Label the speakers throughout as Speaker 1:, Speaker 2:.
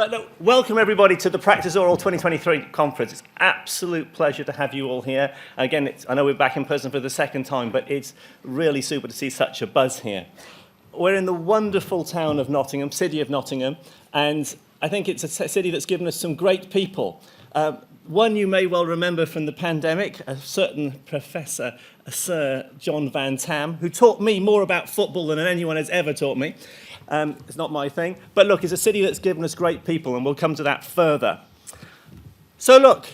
Speaker 1: But look, welcome everybody to the PraxisAuril 2023 conference. It's an absolute pleasure to have you all here. Again, I know we're back in person for the second time, but it's really super to see such a buzz here. We're in the wonderful town of Nottingham, city of Nottingham, and I think it's a city that's given us some great people. One you may well remember from the pandemic, a certain Professor, Sir John Van Tam, who taught me more about football than anyone has ever taught me. It's not my thing. But look, it's a city that's given us great people, and we'll come to that further. So look,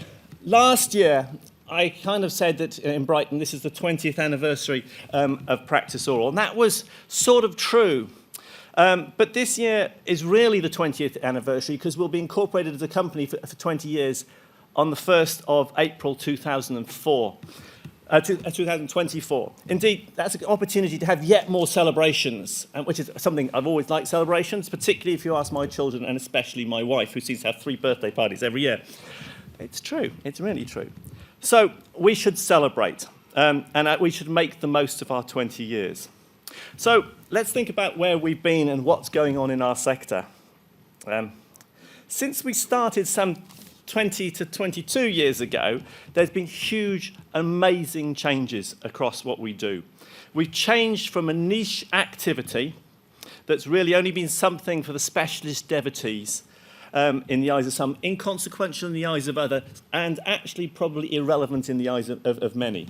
Speaker 1: last year, I kind of said that in Brighton, this is the 20th anniversary of PraxisAuril, and that was sort of true. But this year is really the 20th anniversary because we'll be incorporated as a company for 20 years on the 1st of April 2024. 2024. Indeed, that's an opportunity to have yet more celebrations, which is something I've always liked, celebrations, particularly if you ask my children and especially my wife, who seems to have 3 birthday parties every year. It's true. It's really true. So we should celebrate, and we should make the most of our 20 years. So let's think about where we've been and what's going on in our sector. Since we started some 20 to 22 years ago, there's been huge, amazing changes across what we do. We've changed from a niche activity that's really only been something for the specialist devotees in the eyes of some, inconsequential in the eyes of others, and actually probably irrelevant in the eyes of many.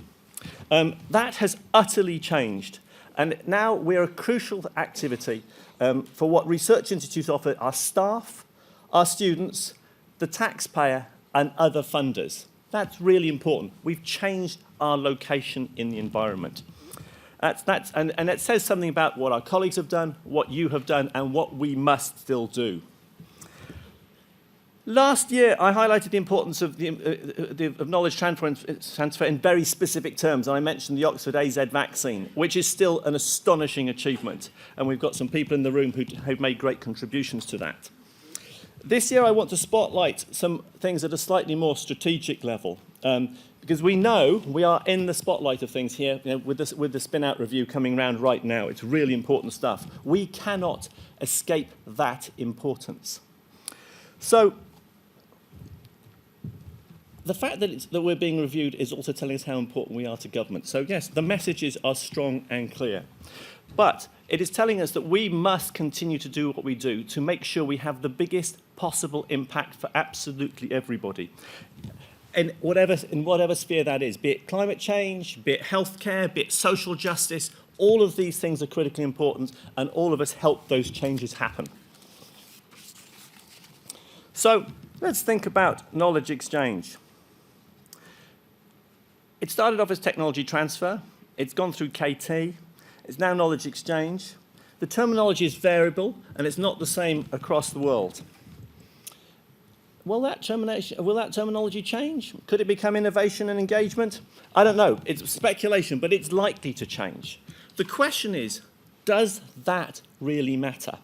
Speaker 1: That has utterly changed. And now we're a crucial activity for what research institutes offer our staff, our students, the taxpayer, and other funders. That's really important. We've changed our location in the environment. And it says something about what our colleagues have done, what you have done, and what we must still do. Last year, I highlighted the importance of knowledge transfer in very specific terms. And I mentioned the Oxford AZ vaccine, which is still an astonishing achievement. And we've got some people in the room who've made great contributions to that. This year, I want to spotlight some things at a slightly more strategic level, because we know we are in the spotlight of things here, with the spin-out review coming round right now. It's really important stuff. We cannot escape that importance. So the fact that we're being reviewed is also telling us how important we are to government. So yes, the messages are strong and clear. But it is telling us that we must continue to do what we do to make sure we have the biggest possible impact for absolutely everybody. In whatever sphere that is, be it climate change, be it healthcare, be it social justice, all of these things are critically important, and all of us help those changes happen. So let's think about knowledge exchange. It started off as technology transfer. It's gone through KT. It's now knowledge exchange. The terminology is variable, and it's not the same across the world. Will that terminology change? Could it become innovation and engagement? I don't know. It's speculation, but it's likely to change. The question is, does that really matter?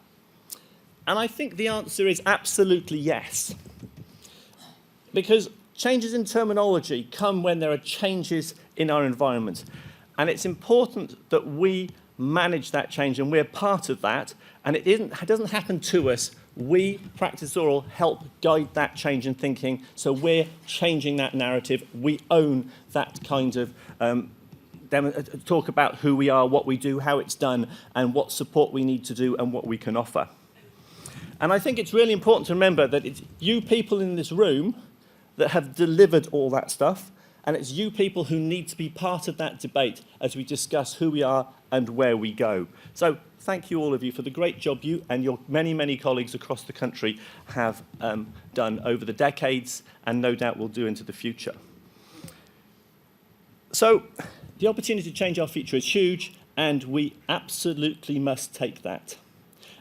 Speaker 1: And I think the answer is absolutely yes. Because changes in terminology come when there are changes in our environment. And it's important that we manage that change, and we're part of that. And it doesn't happen to us. We, PraxisAuril, help guide that change in thinking. So we're changing that narrative. We own that kind of talk about who we are, what we do, how it's done, and what support we need to do and what we can offer. And I think it's really important to remember that it's you people in this room that have delivered all that stuff, and it's you people who need to be part of that debate as we discuss who we are and where we go. So thank you all of you for the great job you and your many, many colleagues across the country have done over the decades, and no doubt will do into the future. So the opportunity to change our future is huge, and we absolutely must take that.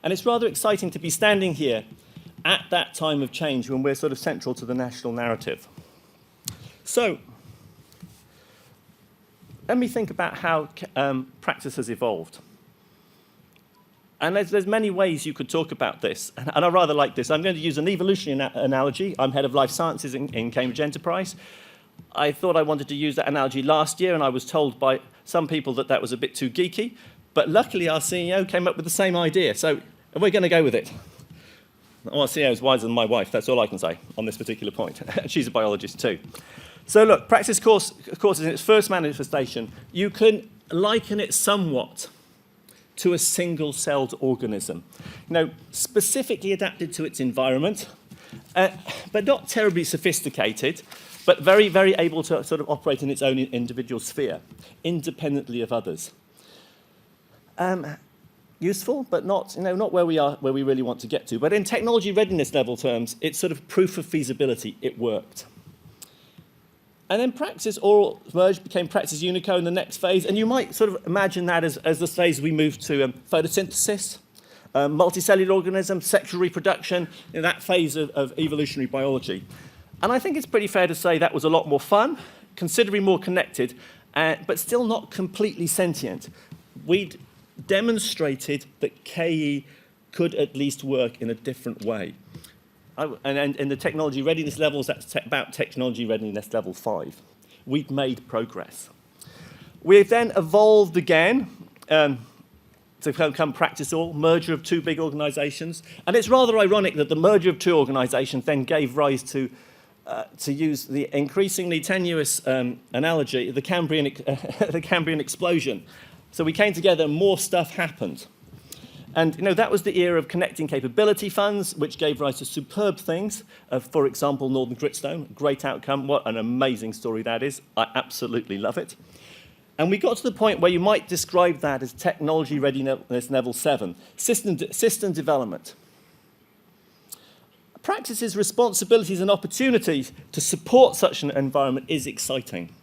Speaker 1: And it's rather exciting to be standing here at that time of change when we're sort of central to the national narrative. So let me think about how practice has evolved. And there's many ways you could talk about this, and I rather like this. I'm going to use an evolutionary analogy. I'm head of life sciences in Cambridge Enterprise. I thought I wanted to use that analogy last year, and I was told by some people that was a bit too geeky. But luckily, our CEO came up with the same idea, so we're going to go with it. Well, CEO is wiser than my wife. That's all I can say on this particular point. She's a biologist too. So look, Praxis course is in its first manifestation. You can liken it somewhat to a single-celled organism. Specifically adapted to its environment, but not terribly sophisticated, but very, very able to sort of operate in its own individual sphere, independently of others. Useful, but not where we really want to get to. But in technology readiness level terms, it's sort of proof of feasibility. It worked. And then PraxisAuril merged, became Praxis Unico in the next phase. And you might sort of imagine that as the phase we move to photosynthesis, multicellular organisms, sexual reproduction, that phase of evolutionary biology. And I think it's pretty fair to say that was a lot more fun, considerably more connected, but still not completely sentient. We'd demonstrated that KE could at least work in a different way. And in the technology readiness levels, that's about technology readiness level 5. We've made progress. We've then evolved again to become PraxisAuril, merger of two big organisations. And it's rather ironic that the merger of two organisations then gave rise to use the increasingly tenuous analogy, the Cambrian explosion. So we came together and more stuff happened. And that was the era of connecting capability funds, which gave rise to superb things. For example, Northern Gritstone, great outcome. What an amazing story that is. I absolutely love it. And we got to the point where you might describe that as technology readiness level 7, system development. Praxis's responsibilities and opportunities to support such an environment is exciting.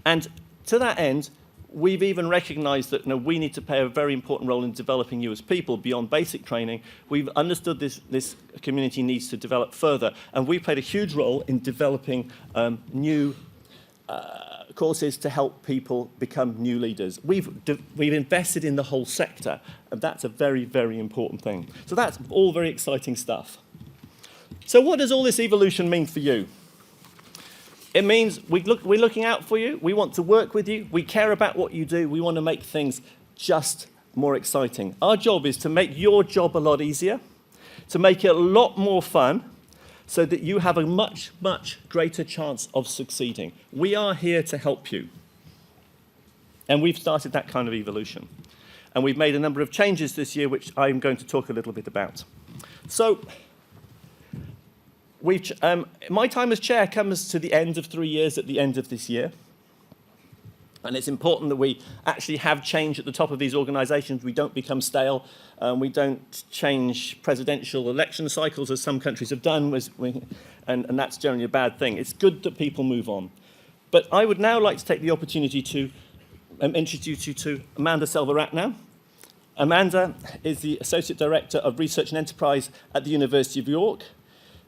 Speaker 1: And to that end, we've even recognised that we need to play a very important role in developing you as people beyond basic training. We've understood this community needs to develop further, and we played a huge role in developing new courses to help people become new leaders. We've invested in the whole sector, and that's a very, very important thing. So that's all very exciting stuff. So what does all this evolution mean for you? It means we're looking out for you. We want to work with you. We care about what you do. We want to make things just more exciting. Our job is to make your job a lot easier, to make it a lot more fun, so that you have a much, much greater chance of succeeding. We are here to help you. And we've started that kind of evolution. And we've made a number of changes this year, which I'm going to talk a little bit about. So, my time as chair comes to the end of 3 years at the end of this year. And it's important that we actually have change at the top of these organisations. We don't become stale. We don't change presidential election cycles, as some countries have done, and that's generally a bad thing. It's good that people move on. But I would now like to take the opportunity to introduce you to Amanda Selvaratnam. Amanda is the Associate Director of Research and Enterprise at the University of York.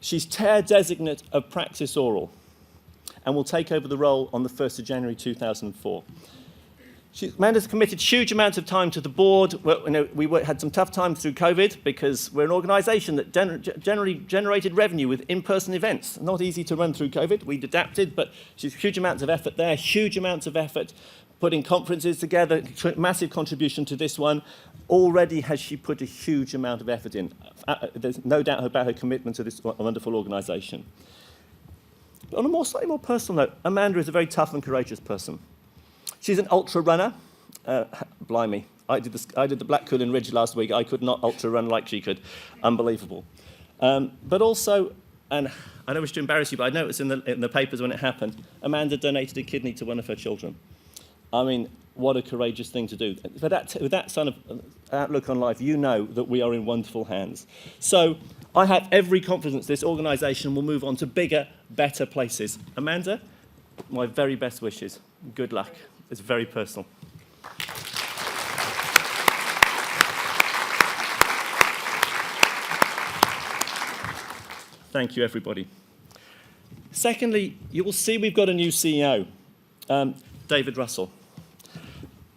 Speaker 1: She's Chair Designate of PraxisAuril, and will take over the role on the 1st of January 2004. Amanda's committed huge amounts of time to the board. We had some tough times through COVID because we're an organisation that generally generated revenue with in-person events. Not easy to run through COVID. We'd adapted, but she's huge amounts of effort there, huge amounts of effort putting conferences together, massive contribution to this one. Already has she put a huge amount of effort in. There's no doubt about her commitment to this wonderful organisation. But on a slightly more personal note, Amanda is a very tough and courageous person. She's an ultra runner. Blimey, I did the Black Cullen Ridge last week. I could not ultra run like she could. Unbelievable. But also, and I don't wish to embarrass you, but I noticed in the papers when it happened, Amanda donated a kidney to one of her children. I mean, what a courageous thing to do. But with that sort of outlook on life, you know that we are in wonderful hands. So I have every confidence this organisation will move on to bigger, better places. Amanda, my very best wishes. Good luck. It's very personal. Thank you, everybody. Secondly, you will see we've got a new CEO, David Russell.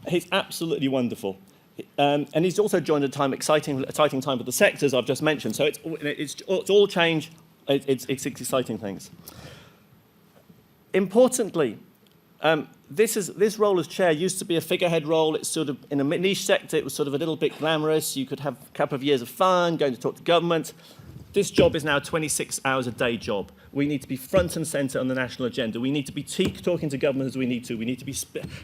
Speaker 1: He's absolutely wonderful. And he's also joined at an exciting time for the sectors I've just mentioned. So it's all change. It's exciting things. Importantly, This role as chair used to be a figurehead role. It's sort of, in a niche sector, it was sort of a little bit glamorous. You could have a couple of years of fun, going to talk to government. This job is now a 26 hours a day job. We need to be front and centre on the national agenda. We need to be talking to government as we need to. We need to be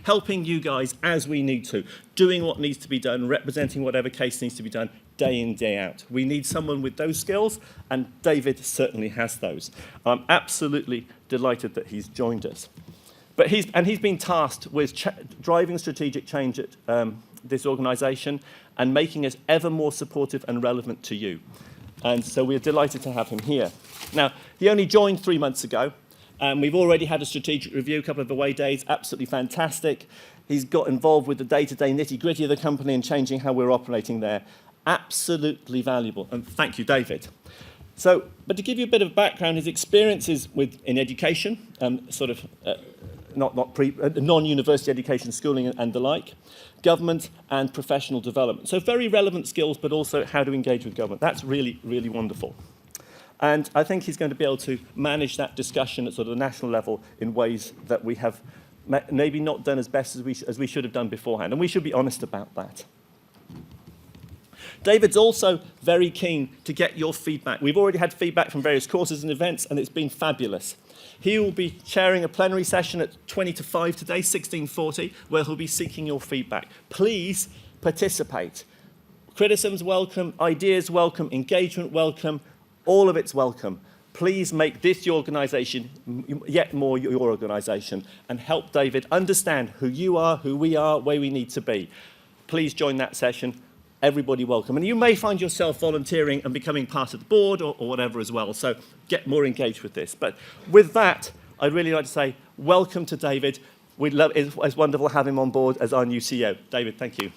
Speaker 1: helping you guys as we need to, doing what needs to be done, representing whatever case needs to be done day in, day out. We need someone with those skills, and David certainly has those. I'm absolutely delighted that he's joined us. But he's been tasked with driving strategic change at this organisation and making us ever more supportive and relevant to you. And so we're delighted to have him here. Now, he only joined 3 months ago. We've already had a strategic review, a couple of away days, absolutely fantastic. He's got involved with the day-to-day nitty-gritty of the company and changing how we're operating there. Absolutely valuable. And thank you, David. But to give you a bit of background, his experiences in education, non-university education, schooling and the like, government and professional development. So very relevant skills, but also how to engage with government. That's really, really wonderful. And I think he's going to be able to manage that discussion at sort of the national level in ways that we have maybe not done as best as we should have done beforehand. And we should be honest about that. David's also very keen to get your feedback. We've already had feedback from various courses and events, and it's been fabulous. He will be chairing a plenary session at 20 to 5 today, 16:40, where he'll be seeking your feedback. Please participate. Criticisms welcome, ideas welcome, engagement welcome, all of it's welcome. Please make this your organisation yet more your organisation and help David understand who you are, who we are, where we need to be. Please join that session. Everybody welcome. And you may find yourself volunteering and becoming part of the board or whatever as well. So get more engaged with this. But with that, I'd really like to say welcome to David. It's wonderful to have him on board as our new CEO. David, thank you.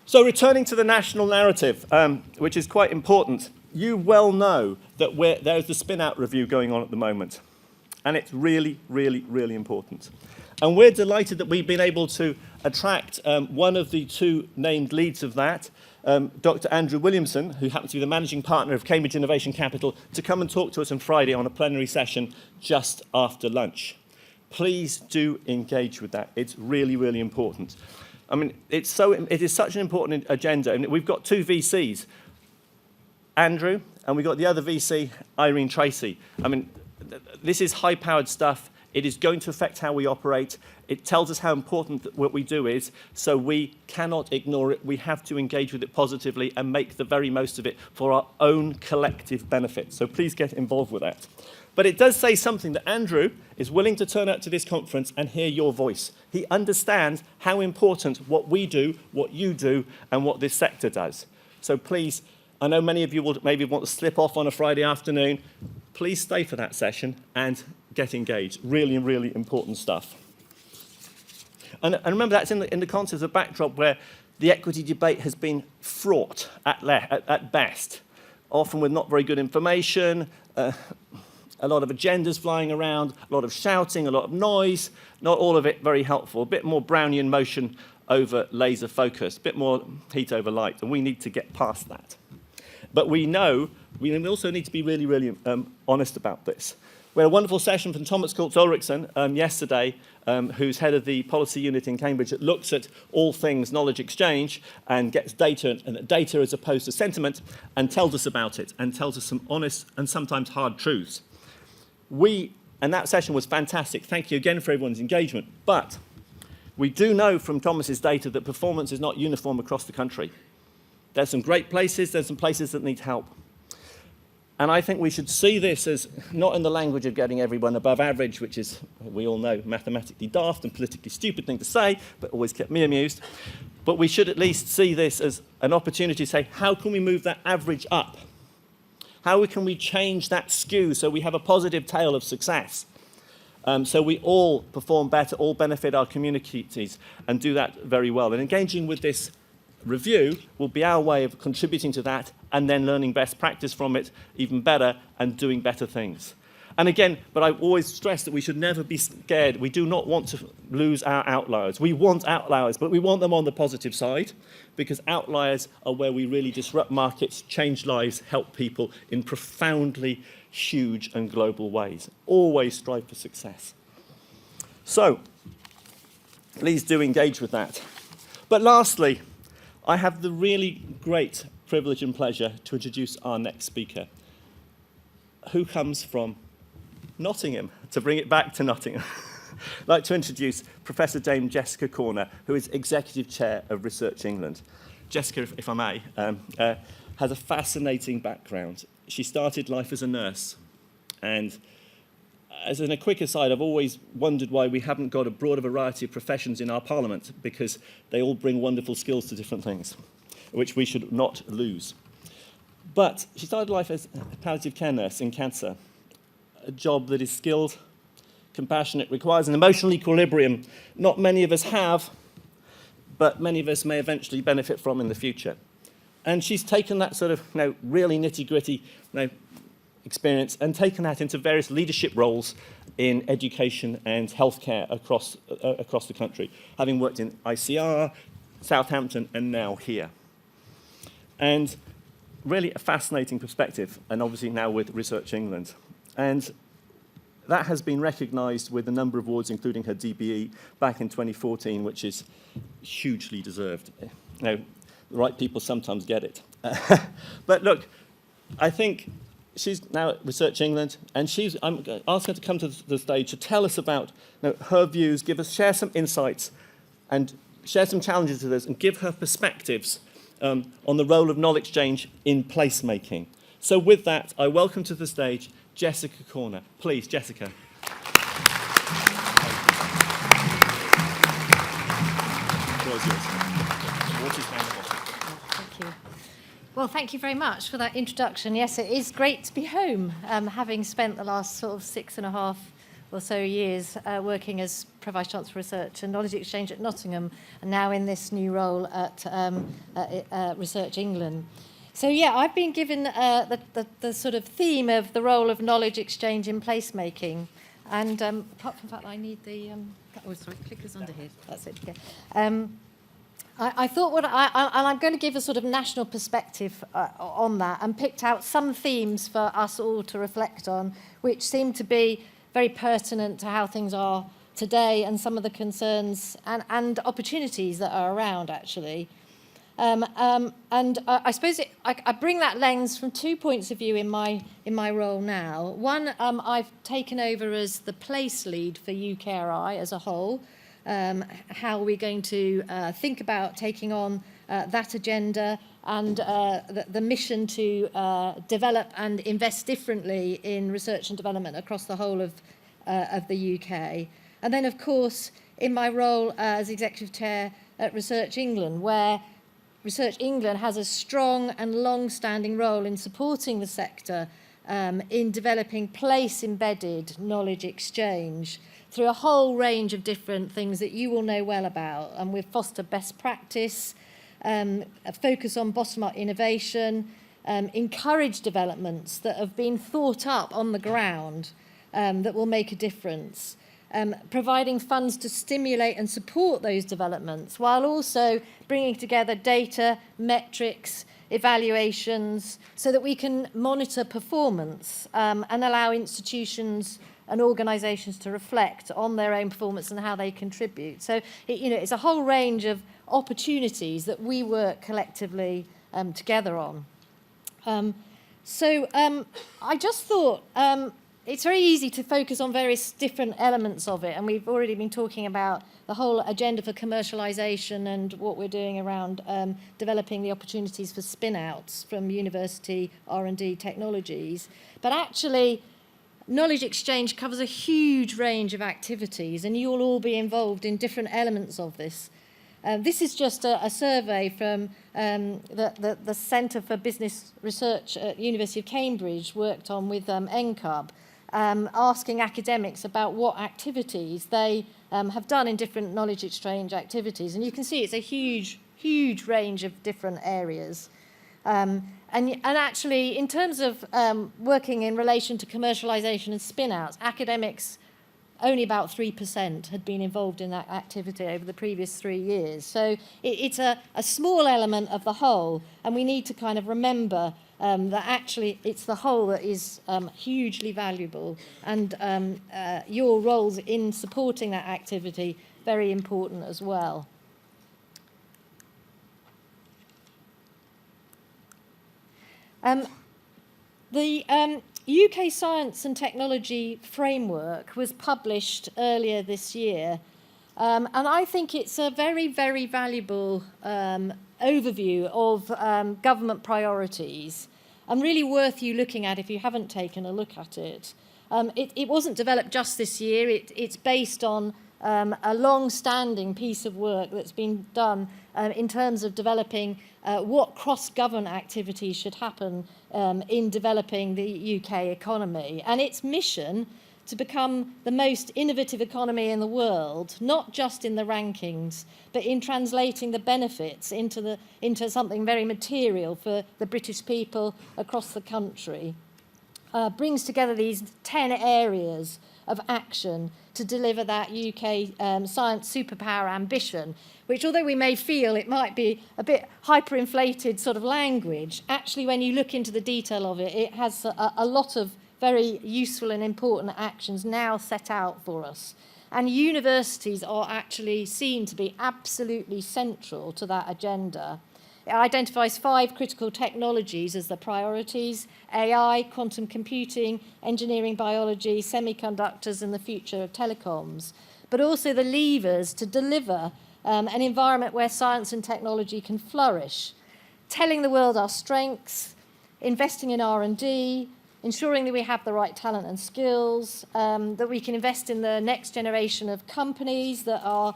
Speaker 1: So returning to the national narrative, which is quite important, you well know that there's the spin-out review going on at the moment. And it's really, really, really important. And we're delighted that we've been able to attract one of the two named leads of that, Dr. Andrew Williamson, who happens to be the managing partner of Cambridge Innovation Capital, to come and talk to us on Friday on a plenary session just after lunch. Please do engage with that. It's really, really important. I mean, it is such an important agenda. And we've got two VCs, Andrew, and we've got the other VC, Irene Tracy. I mean, this is high-powered stuff. It is going to affect how we operate. It tells us how important what we do is, so we cannot ignore it. We have to engage with it positively and make the very most of it for our own collective benefit. So please get involved with that. But it does say something that Andrew is willing to turn up to this conference and hear your voice. He understands how important what we do, what you do, and what this sector does. So please, I know many of you will maybe want to slip off on a Friday afternoon. Please stay for that session and get engaged. Really, really important stuff. And remember, that's in the context of a backdrop where the equity debate has been fraught at best, often with not very good information, a lot of agendas flying around, a lot of shouting, a lot of noise, not all of it very helpful, a bit more Brownian motion over laser focus, a bit more heat over light, and we need to get past that. But we know we also need to be really, really honest about this. We had a wonderful session from Thomas Ulrichsen yesterday, who's head of the policy unit in Cambridge that looks at all things knowledge exchange and gets data as opposed to sentiment and tells us about it and tells us some honest and sometimes hard truths. And that session was fantastic. Thank you again for everyone's engagement. But we do know from Thomas's data that performance is not uniform across the country. There's some great places, there's some places that need help. And I think we should see this as not in the language of getting everyone above average, which is, we all know, mathematically daft and politically stupid thing to say, but always kept me amused. But we should at least see this as an opportunity to say, how can we move that average up? How can we change that skew so we have a positive tail of success? So we all perform better, all benefit our communities, and do that very well. And engaging with this review will be our way of contributing to that and then learning best practice from it even better and doing better things. And again, but I always stress that we should never be scared. We do not want to lose our outliers. We want outliers, but we want them on the positive side, because outliers are where we really disrupt markets, change lives, help people in profoundly huge and global ways. Always strive for success. So, please do engage with that. But lastly, I have the really great privilege and pleasure to introduce our next speaker, who comes from Nottingham, to bring it back to Nottingham. I'd like to introduce Professor Dame Jessica Corner, who is Executive Chair of Research England. Jessica, if I may, has a fascinating background. She started life as a nurse, and as a quick aside, I've always wondered why we haven't got a broader variety of professions in our parliament, because they all bring wonderful skills to different things, which we should not lose. But she started life as a palliative care nurse in cancer, a job that is skilled, compassionate, requires an emotional equilibrium not many of us have, but many of us may eventually benefit from in the future. And she's taken that sort of really nitty-gritty experience and taken that into various leadership roles in education and healthcare across the country, having worked in ICR, Southampton, and now here. And really a fascinating perspective, and obviously now with Research England. And that has been recognised with a number of awards, including her DBE back in 2014, which is hugely deserved. The right people sometimes get it. But look, I think she's now at Research England, and I'm asking her to come to the stage to tell us about her views, share some insights, and share some challenges with us, and give her perspectives on the role of knowledge exchange in placemaking. So with that, I welcome to the stage Jessica Corner. Please, Jessica.
Speaker 2: Thank you. Well, thank you very much for that introduction. Yes, it is great to be home, having spent the last sort of 6.5 or so years working as Pro-Vice-Chancellor for Research and Knowledge Exchange at Nottingham, and now in this new role at Research England. So yeah, I've been given the sort of theme of the role of knowledge exchange in placemaking. And apart from the fact that I need the... clicker's under here. That's it. Yeah. I thought I'm going to give a sort of national perspective on that, and picked out some themes for us all to reflect on, which seem to be very pertinent to how things are today and some of the concerns and opportunities that are around, actually. I suppose I bring that lens from 2 points of view in my role now. One, I've taken over as the place lead for UKRI as a whole. How are we going to think about taking on that agenda and the mission to develop and invest differently in research and development across the whole of the UK. And then, of course, in my role as Executive Chair at Research England, where Research England has a strong and long-standing role in supporting the sector in developing place-embedded knowledge exchange through a whole range of different things that you will know well about. And we've fostered best practice, a focus on bottom-up innovation, encourage developments that have been thought up on the ground that will make a difference. Providing funds to stimulate and support those developments, while also bringing together data, metrics, evaluations, so that we can monitor performance and allow institutions and organisations to reflect on their own performance and how they contribute. So, it's a whole range of opportunities that we work collectively together on. I just thought it's very easy to focus on various different elements of it, and we've already been talking about the whole agenda for commercialisation and what we're doing around developing the opportunities for spin-outs from university R&D technologies. But actually, knowledge exchange covers a huge range of activities, and you'll all be involved in different elements of this. This is just a survey from the Centre for Business Research at the University of Cambridge, worked on with NCUB, asking academics about what activities they have done in different knowledge exchange activities. And you can see it's a huge range of different areas. And actually, in terms of working in relation to commercialisation and spin-outs, academics, only about 3% had been involved in that activity over the previous 3 years. So it's a small element of the whole, and we need to kind of remember that actually it's the whole that is hugely valuable, and your roles in supporting that activity very important as well. The UK Science and Technology Framework was published earlier this year, and I think it's a very, very valuable overview of government priorities, and really worth you looking at if you haven't taken a look at it. It wasn't developed just this year. It's based on a long-standing piece of work that's been done in terms of developing what cross-government activities should happen in developing the UK economy. And its mission to become the most innovative economy in the world, not just in the rankings, but in translating the benefits into something very material for the British people across the country, brings together these 10 areas of action to deliver that UK science superpower ambition, which, although we may feel it might be a bit hyperinflated sort of language, actually when you look into the detail of it, it has a lot of very useful and important actions now set out for us. And universities are actually seen to be absolutely central to that agenda. It identifies 5 critical technologies as the priorities: AI, quantum computing, engineering, biology, semiconductors, and the future of telecoms, but also the levers to deliver an environment where science and technology can flourish, telling the world our strengths, investing in R&D, ensuring that we have the right talent and skills, that we can invest in the next generation of companies that are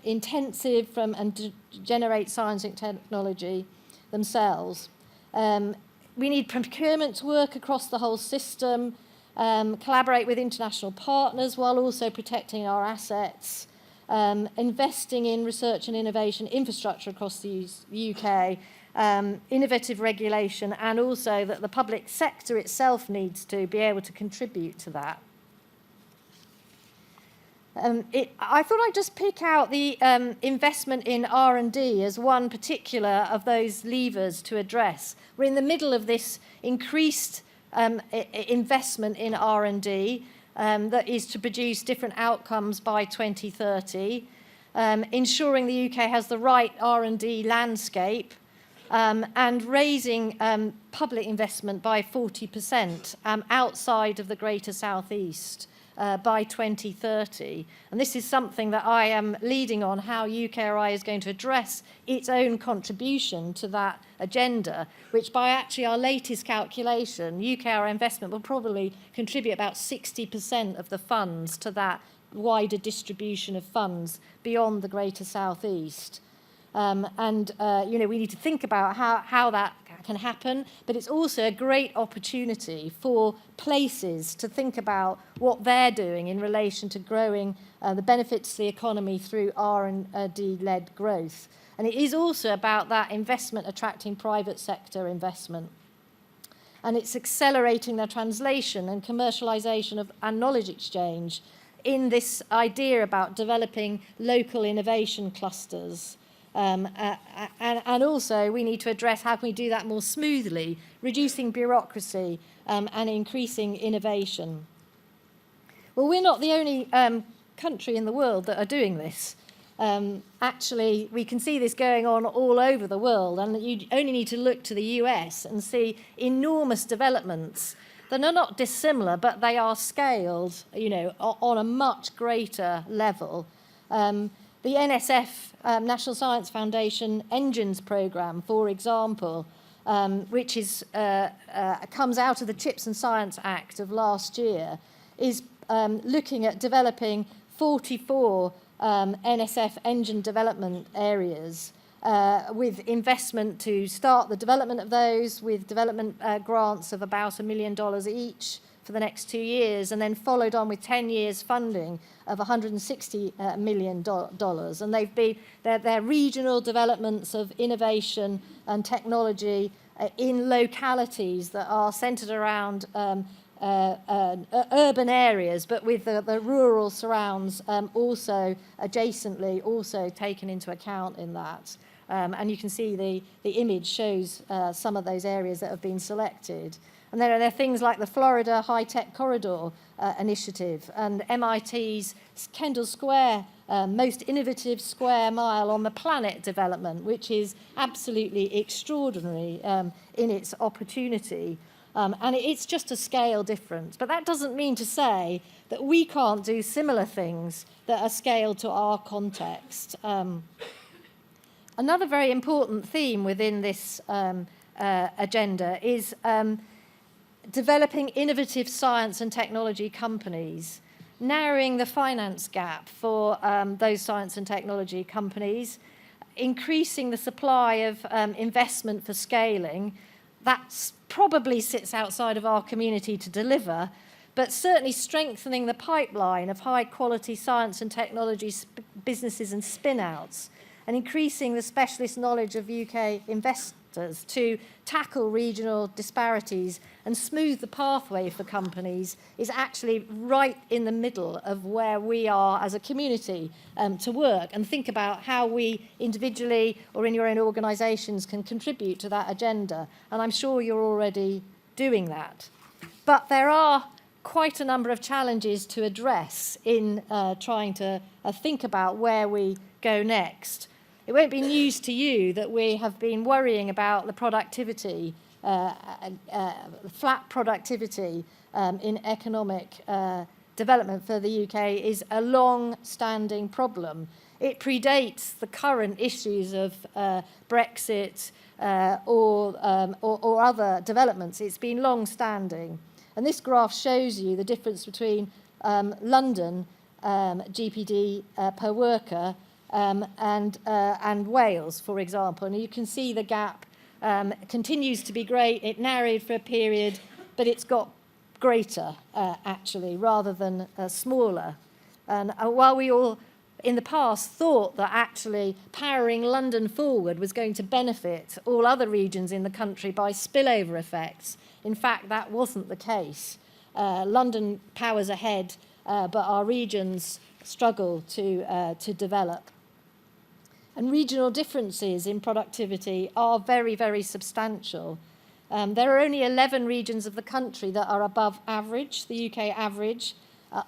Speaker 2: intensive and generate science and technology themselves. We need procurement to work across the whole system, collaborate with international partners while also protecting our assets, investing in research and innovation infrastructure across the UK, innovative regulation, and also that the public sector itself needs to be able to contribute to that. I thought I'd just pick out the investment in R&D as one particular of those levers to address. We're in the middle of this increased investment in R&D that is to produce different outcomes by 2030, ensuring the UK has the right R&D landscape, and raising public investment by 40% outside of the Greater South East by 2030. And this is something that I am leading on, how UKRI is going to address its own contribution to that agenda, which by actually our latest calculation, UKRI investment will probably contribute about 60% of the funds to that wider distribution of funds beyond the Greater South East. We need to think about how that can happen, but it's also a great opportunity for places to think about what they're doing in relation to growing the benefits to the economy through R&D-led growth. And it is also about that investment attracting private sector investment. And it's accelerating the translation and commercialisation and knowledge exchange in this idea about developing local innovation clusters. And also we need to address how can we do that more smoothly, reducing bureaucracy and increasing innovation. Well, we're not the only country in the world that are doing this. Actually, we can see this going on all over the world, and you only need to look to the US and see enormous developments that are not dissimilar, but they are scaled, on a much greater level. The NSF, National Science Foundation Engines Programme, for example, which is, comes out of the Chips and Science Act of last year, is looking at developing 44 NSF engine development areas with investment to start the development of those, with development grants of about $1 million each for the next 2 years, and then followed on with 10 years funding of $160 million. And they've been, they're regional developments of innovation and technology in localities that are centred around urban areas, but with the rural surrounds also adjacently also taken into account in that. And you can see the image shows some of those areas that have been selected. And there are things like the Florida High-Tech Corridor initiative and MIT's Kendall Square, most innovative square mile on the planet development, which is absolutely extraordinary in its opportunity. And it's just a scale difference. But that doesn't mean to say that we can't do similar things that are scaled to our context. Another very important theme within this agenda is developing innovative science and technology companies, narrowing the finance gap for those science and technology companies, increasing the supply of investment for scaling. That probably sits outside of our community to deliver, but certainly strengthening the pipeline of high-quality science and technology businesses and spin-outs, and increasing the specialist knowledge of UK investors to tackle regional disparities and smooth the pathway for companies is actually right in the middle of where we are as a community to work and think about how we individually or in your own organisations can contribute to that agenda. And I'm sure you're already doing that. But there are quite a number of challenges to address in trying to think about where we go next. It won't be news to you that we have been worrying about the productivity, flat productivity in economic development for the UK is a long-standing problem. It predates the current issues of Brexit or other developments. It's been long-standing. And this graph shows you the difference between London GPD per worker and Wales, for example. And you can see the gap continues to be great. It narrowed for a period, but it's got greater, actually, rather than smaller. And while we all, in the past, thought that actually powering London forward was going to benefit all other regions in the country by spillover effects, in fact, that wasn't the case. London powers ahead, but our regions struggle to develop. And regional differences in productivity are very, very substantial. There are only 11 regions of the country that are above average, the UK average.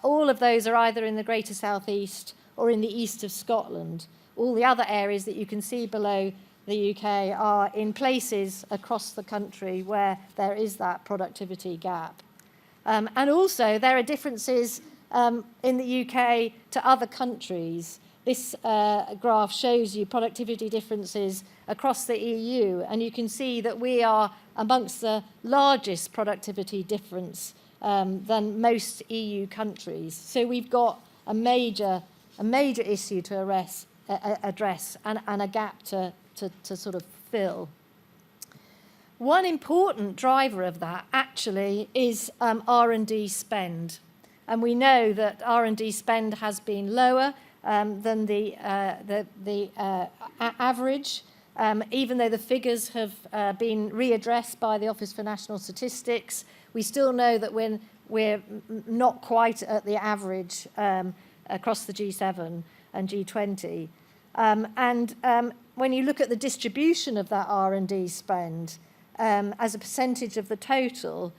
Speaker 2: All of those are either in the Greater South East or in the east of Scotland. All the other areas that you can see below the UK are in places across the country where there is that productivity gap. And also there are differences in the UK to other countries. This graph shows you productivity differences across the EU, and you can see that we are amongst the largest productivity difference than most EU countries. So we've got a major issue to address and a gap to sort of fill. One important driver of that actually is R&D spend. And we know that R&D spend has been lower than the average, even though the figures have been readdressed by the Office for National Statistics. We still know that we're not quite at the average across the G7 and G20. When you look at the distribution of that R&D spend as a percentage of the total,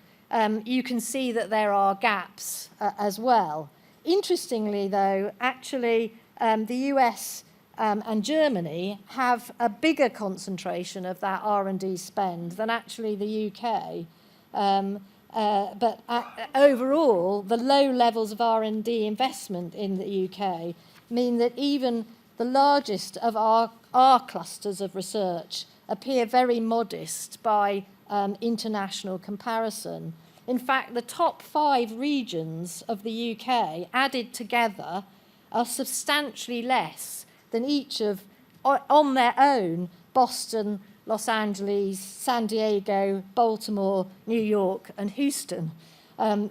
Speaker 2: you can see that there are gaps as well. Interestingly, though, actually, the US and Germany have a bigger concentration of that R&D spend than actually the UK. But overall, the low levels of R&D investment in the UK mean that even the largest of our clusters of research appear very modest by international comparison. In fact, the top 5 regions of the UK added together are substantially less than each of, on their own, Boston, Los Angeles, San Diego, Baltimore, New York, and Houston.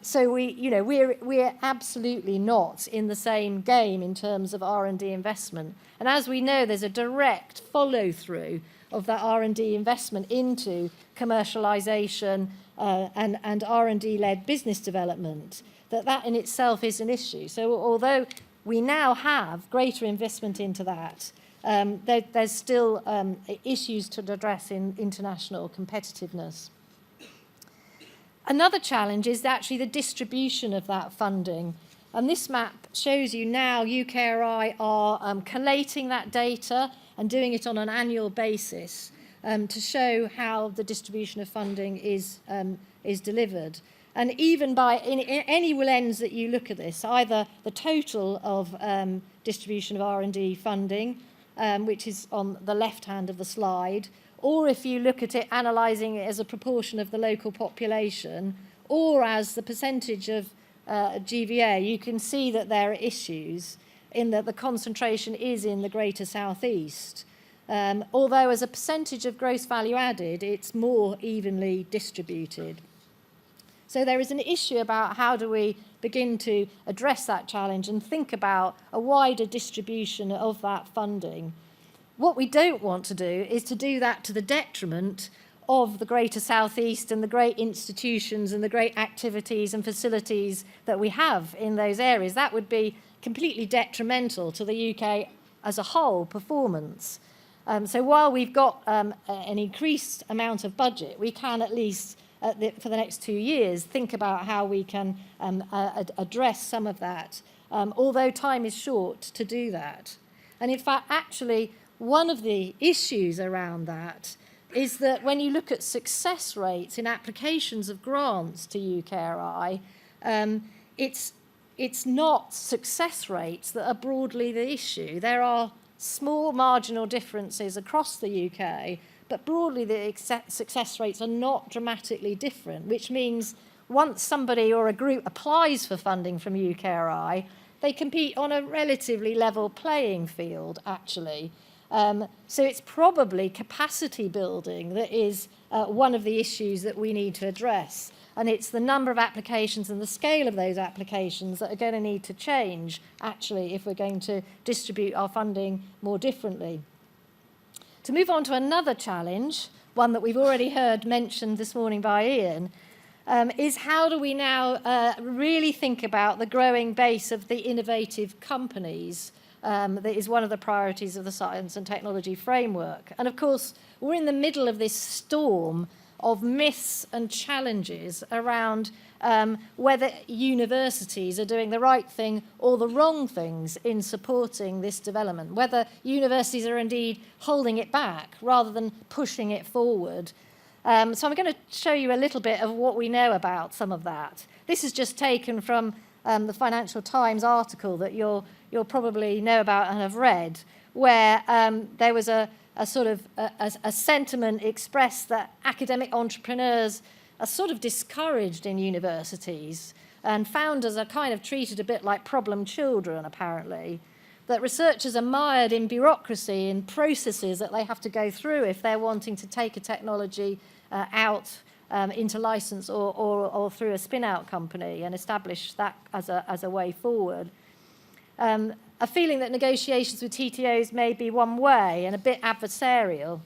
Speaker 2: So we're absolutely not in the same game in terms of R&D investment. And as we know, there's a direct follow-through of that R&D investment into commercialisation and R&D-led business development, that in itself is an issue. So although we now have greater investment into that, there's still issues to address in international competitiveness. Another challenge is actually the distribution of that funding. And this map shows you now UKRI are collating that data and doing it on an annual basis to show how the distribution of funding is delivered. And even by in any lens that you look at this, either the total of distribution of R&D funding, which is on the left hand of the slide, or if you look at it analysing it as a proportion of the local population, or as the percentage of GVA, you can see that there are issues in that the concentration is in the Greater South East. Although as a percentage of gross value added, it's more evenly distributed. So there is an issue about how do we begin to address that challenge and think about a wider distribution of that funding. What we don't want to do is to do that to the detriment of the Greater South East and the great institutions and the great activities and facilities that we have in those areas. That would be completely detrimental to the UK as a whole performance. So while we've got an increased amount of budget, we can at least, for the next 2 years, think about how we can address some of that, although time is short to do that. And in fact, actually, one of the issues around that is that when you look at success rates in applications of grants to UKRI, it's not success rates that are broadly the issue. There are small marginal differences across the UK, but broadly the success rates are not dramatically different, which means once somebody or a group applies for funding from UKRI, they compete on a relatively level playing field, actually. So it's probably capacity building that is one of the issues that we need to address. And it's the number of applications and the scale of those applications that are going to need to change, actually, if we're going to distribute our funding more differently. To move on to another challenge, one that we've already heard mentioned this morning by Iain, is how do we now really think about the growing base of the innovative companies that is one of the priorities of the Science and Technology Framework. And of course, we're in the middle of this storm of myths and challenges around whether universities are doing the right thing or the wrong things in supporting this development, whether universities are indeed holding it back rather than pushing it forward. So I'm going to show you a little bit of what we know about some of that. This is just taken from the Financial Times article that you'll probably know about and have read, where there was a sort of a sentiment expressed that academic entrepreneurs are sort of discouraged in universities, and founders are kind of treated a bit like problem children, apparently, that researchers are mired in bureaucracy and processes that they have to go through if they're wanting to take a technology out into license or through a spin-out company and establish that as a way forward. A feeling that negotiations with TTOs may be one way and a bit adversarial.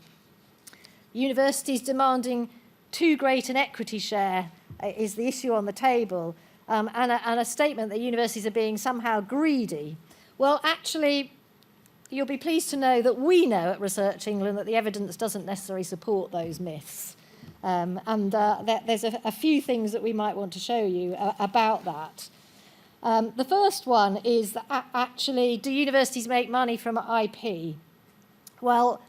Speaker 2: Universities demanding too great an equity share is the issue on the table, and a statement that universities are being somehow greedy. Well, actually, you'll be pleased to know that we know at Research England that the evidence doesn't necessarily support those myths. There's a few things that we might want to show you about that. The first one is that actually, do universities make money from IP? Well,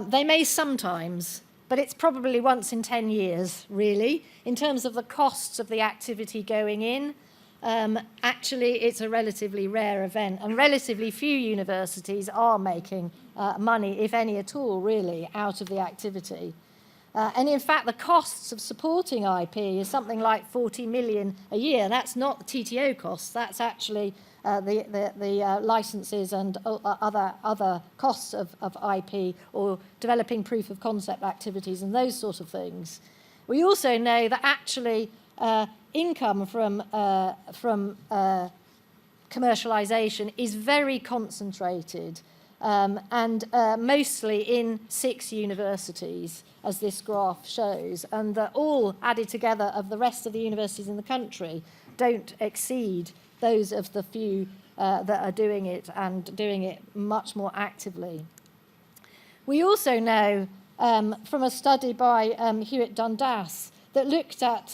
Speaker 2: they may sometimes, but it's probably once in 10 years, really. In terms of the costs of the activity going in, actually, it's a relatively rare event, and relatively few universities are making money, if any at all, really, out of the activity. And in fact, the costs of supporting IP is something like 40 million a year. That's not the TTO costs. That's actually the licenses and other costs of IP or developing proof of concept activities and those sort of things. We also know that actually income from commercialisation is very concentrated and mostly in 6 universities, as this graph shows, and that all added together of the rest of the universities in the country don't exceed those of the few that are doing it and doing it much more actively. We also know from a study by Hewitt Dundas that looked at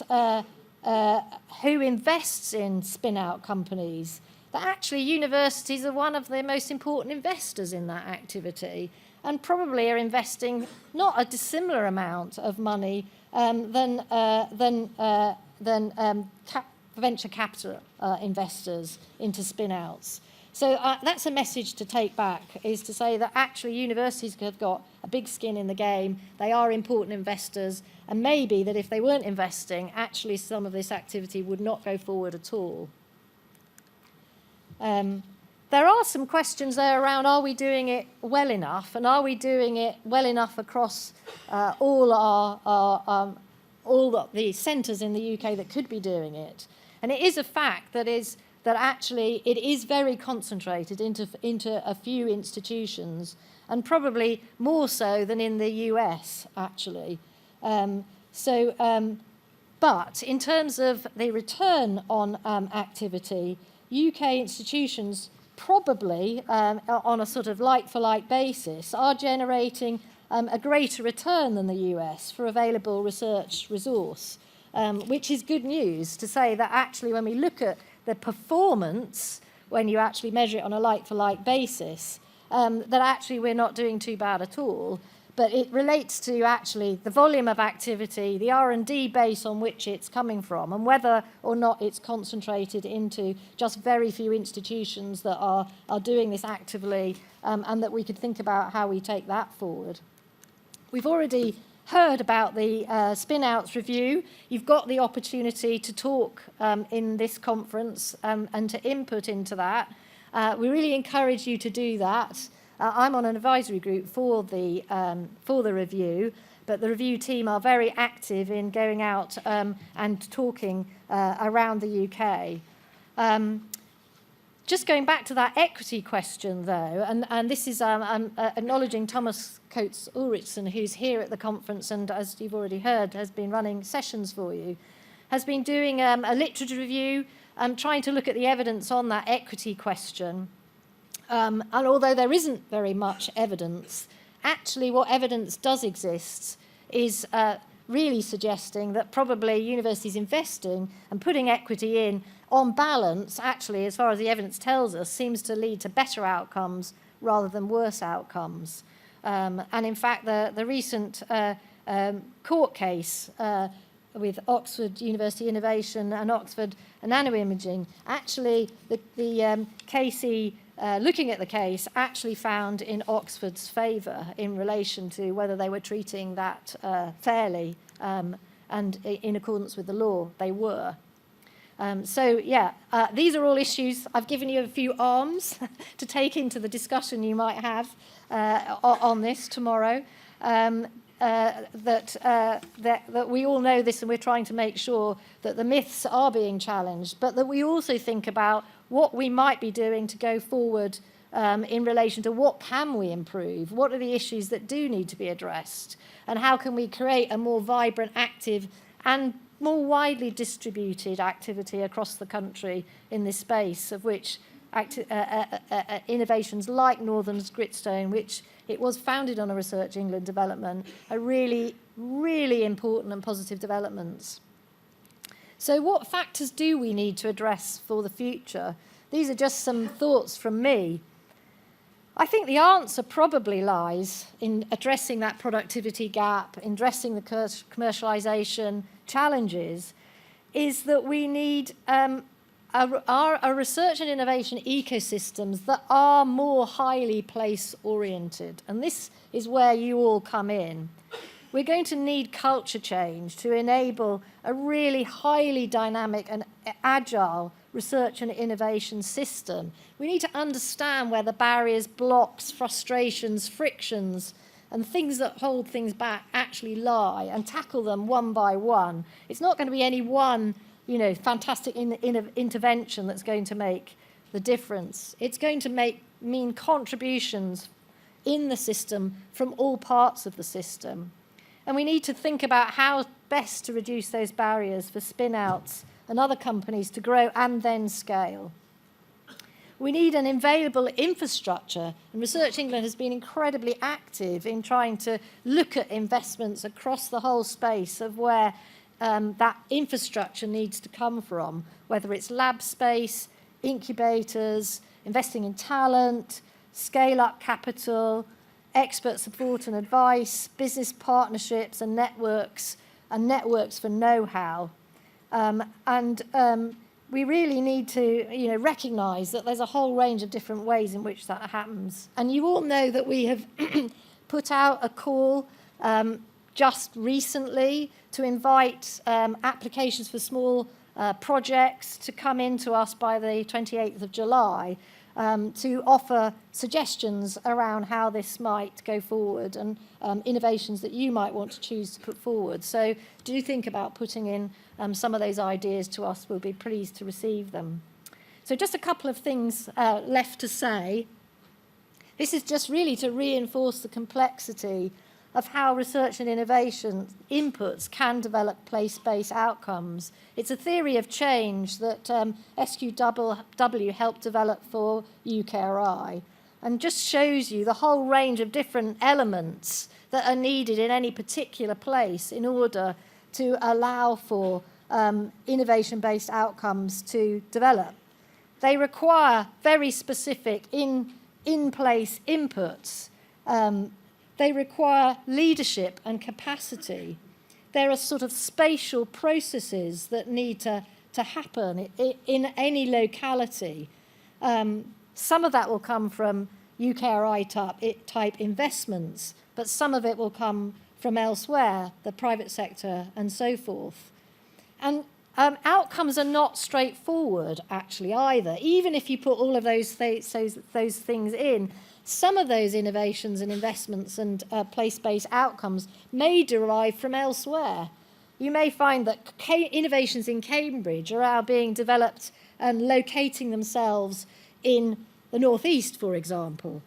Speaker 2: who invests in spin-out companies, that actually universities are one of the most important investors in that activity and probably are investing not a dissimilar amount of money than venture capital investors into spin-outs. So that's a message to take back, is to say that actually universities have got a big skin in the game, they are important investors, and maybe that if they weren't investing, actually some of this activity would not go forward at all. There are some questions there around, are we doing it well enough, and are we doing it well enough across all the centres in the UK that could be doing it? And it is a fact that actually it is very concentrated into a few institutions, and probably more so than in the US, actually. But in terms of the return on activity, UK institutions probably, on a sort of like-for-like basis, are generating a greater return than the US for available research resource, which is good news to say that actually when we look at the performance, when you actually measure it on a like-for-like basis, that actually we're not doing too bad at all. But it relates to actually the volume of activity, the R&D base on which it's coming from, and whether or not it's concentrated into just very few institutions that are doing this actively, and that we could think about how we take that forward. We've already heard about the spin-outs review. You've got the opportunity to talk in this conference and to input into that. We really encourage you to do that. I'm on an advisory group for the review, but the review team are very active in going out and talking around the UK. Just going back to that equity question, though, and this is acknowledging Thomas Coates-Ulrichsen, who's here at the conference and, as you've already heard, has been running sessions for you, has been doing a literature review, trying to look at the evidence on that equity question. And although there isn't very much evidence, actually what evidence does exist is really suggesting that probably universities investing and putting equity in, on balance, actually, as far as the evidence tells us, seems to lead to better outcomes rather than worse outcomes. And in fact, the recent court case with Oxford University Innovation and Oxford Nanoimaging, actually the KC looking at the case actually found in Oxford's favour in relation to whether they were treating that fairly and in accordance with the law. They were. These are all issues. I've given you a few arms to take into the discussion you might have on this tomorrow. That we all know this, and we're trying to make sure that the myths are being challenged, but that we also think about what we might be doing to go forward in relation to what can we improve, what are the issues that do need to be addressed, and how can we create a more vibrant, active and more widely distributed activity across the country in this space, of which innovations like Northern's Gritstone, which it was founded on a Research England development, are really, really important and positive developments. So what factors do we need to address for the future? These are just some thoughts from me. I think the answer probably lies in addressing that productivity gap, in addressing the commercialisation challenges, is that we need a research and innovation ecosystems that are more highly place-oriented. And this is where you all come in. We're going to need culture change to enable a really highly dynamic and agile research and innovation system. We need to understand where the barriers, blocks, frustrations, frictions and things that hold things back actually lie, and tackle them one by one. It's not going to be any one, fantastic intervention that's going to make the difference. It's going to mean contributions in the system from all parts of the system. And we need to think about how best to reduce those barriers for spin-outs and other companies to grow and then scale. We need an available infrastructure, and Research England has been incredibly active in trying to look at investments across the whole space of where that infrastructure needs to come from, whether it's lab space, incubators, investing in talent, scale-up capital, expert support and advice, business partnerships and networks for know-how. We really need to recognise that there's a whole range of different ways in which that happens. And you all know that we have put out a call just recently to invite applications for small projects to come into us by the 28th of July to offer suggestions around how this might go forward and innovations that you might want to choose to put forward. So do think about putting in some of those ideas to us. We'll be pleased to receive them. So just a couple of things left to say. This is just really to reinforce the complexity of how research and innovation inputs can develop place-based outcomes. It's a theory of change that SQW helped develop for UKRI, and just shows you the whole range of different elements that are needed in any particular place in order to allow for innovation-based outcomes to develop. They require very specific in-place inputs. They require leadership and capacity. There are sort of spatial processes that need to happen in any locality. Some of that will come from UKRI type investments, but some of it will come from elsewhere, the private sector and so forth. And outcomes are not straightforward, actually, either. Even if you put all of those things in, some of those innovations and investments and place-based outcomes may derive from elsewhere. You may find that innovations in Cambridge are now being developed and locating themselves in the northeast, for example,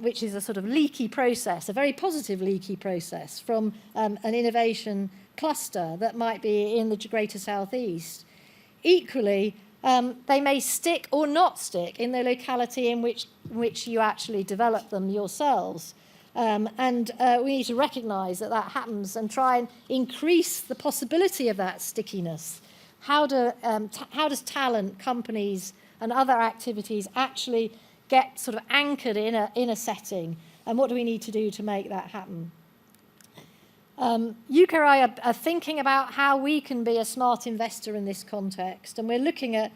Speaker 2: which is a sort of leaky process, a very positive leaky process from an innovation cluster that might be in the greater southeast. Equally, they may stick or not stick in the locality in which you actually develop them yourselves. And we need to recognise that happens and try and increase the possibility of that stickiness. How does talent, companies and other activities actually get sort of anchored in a setting, and what do we need to do to make that happen? UKRI are thinking about how we can be a smart investor in this context, and we're looking at,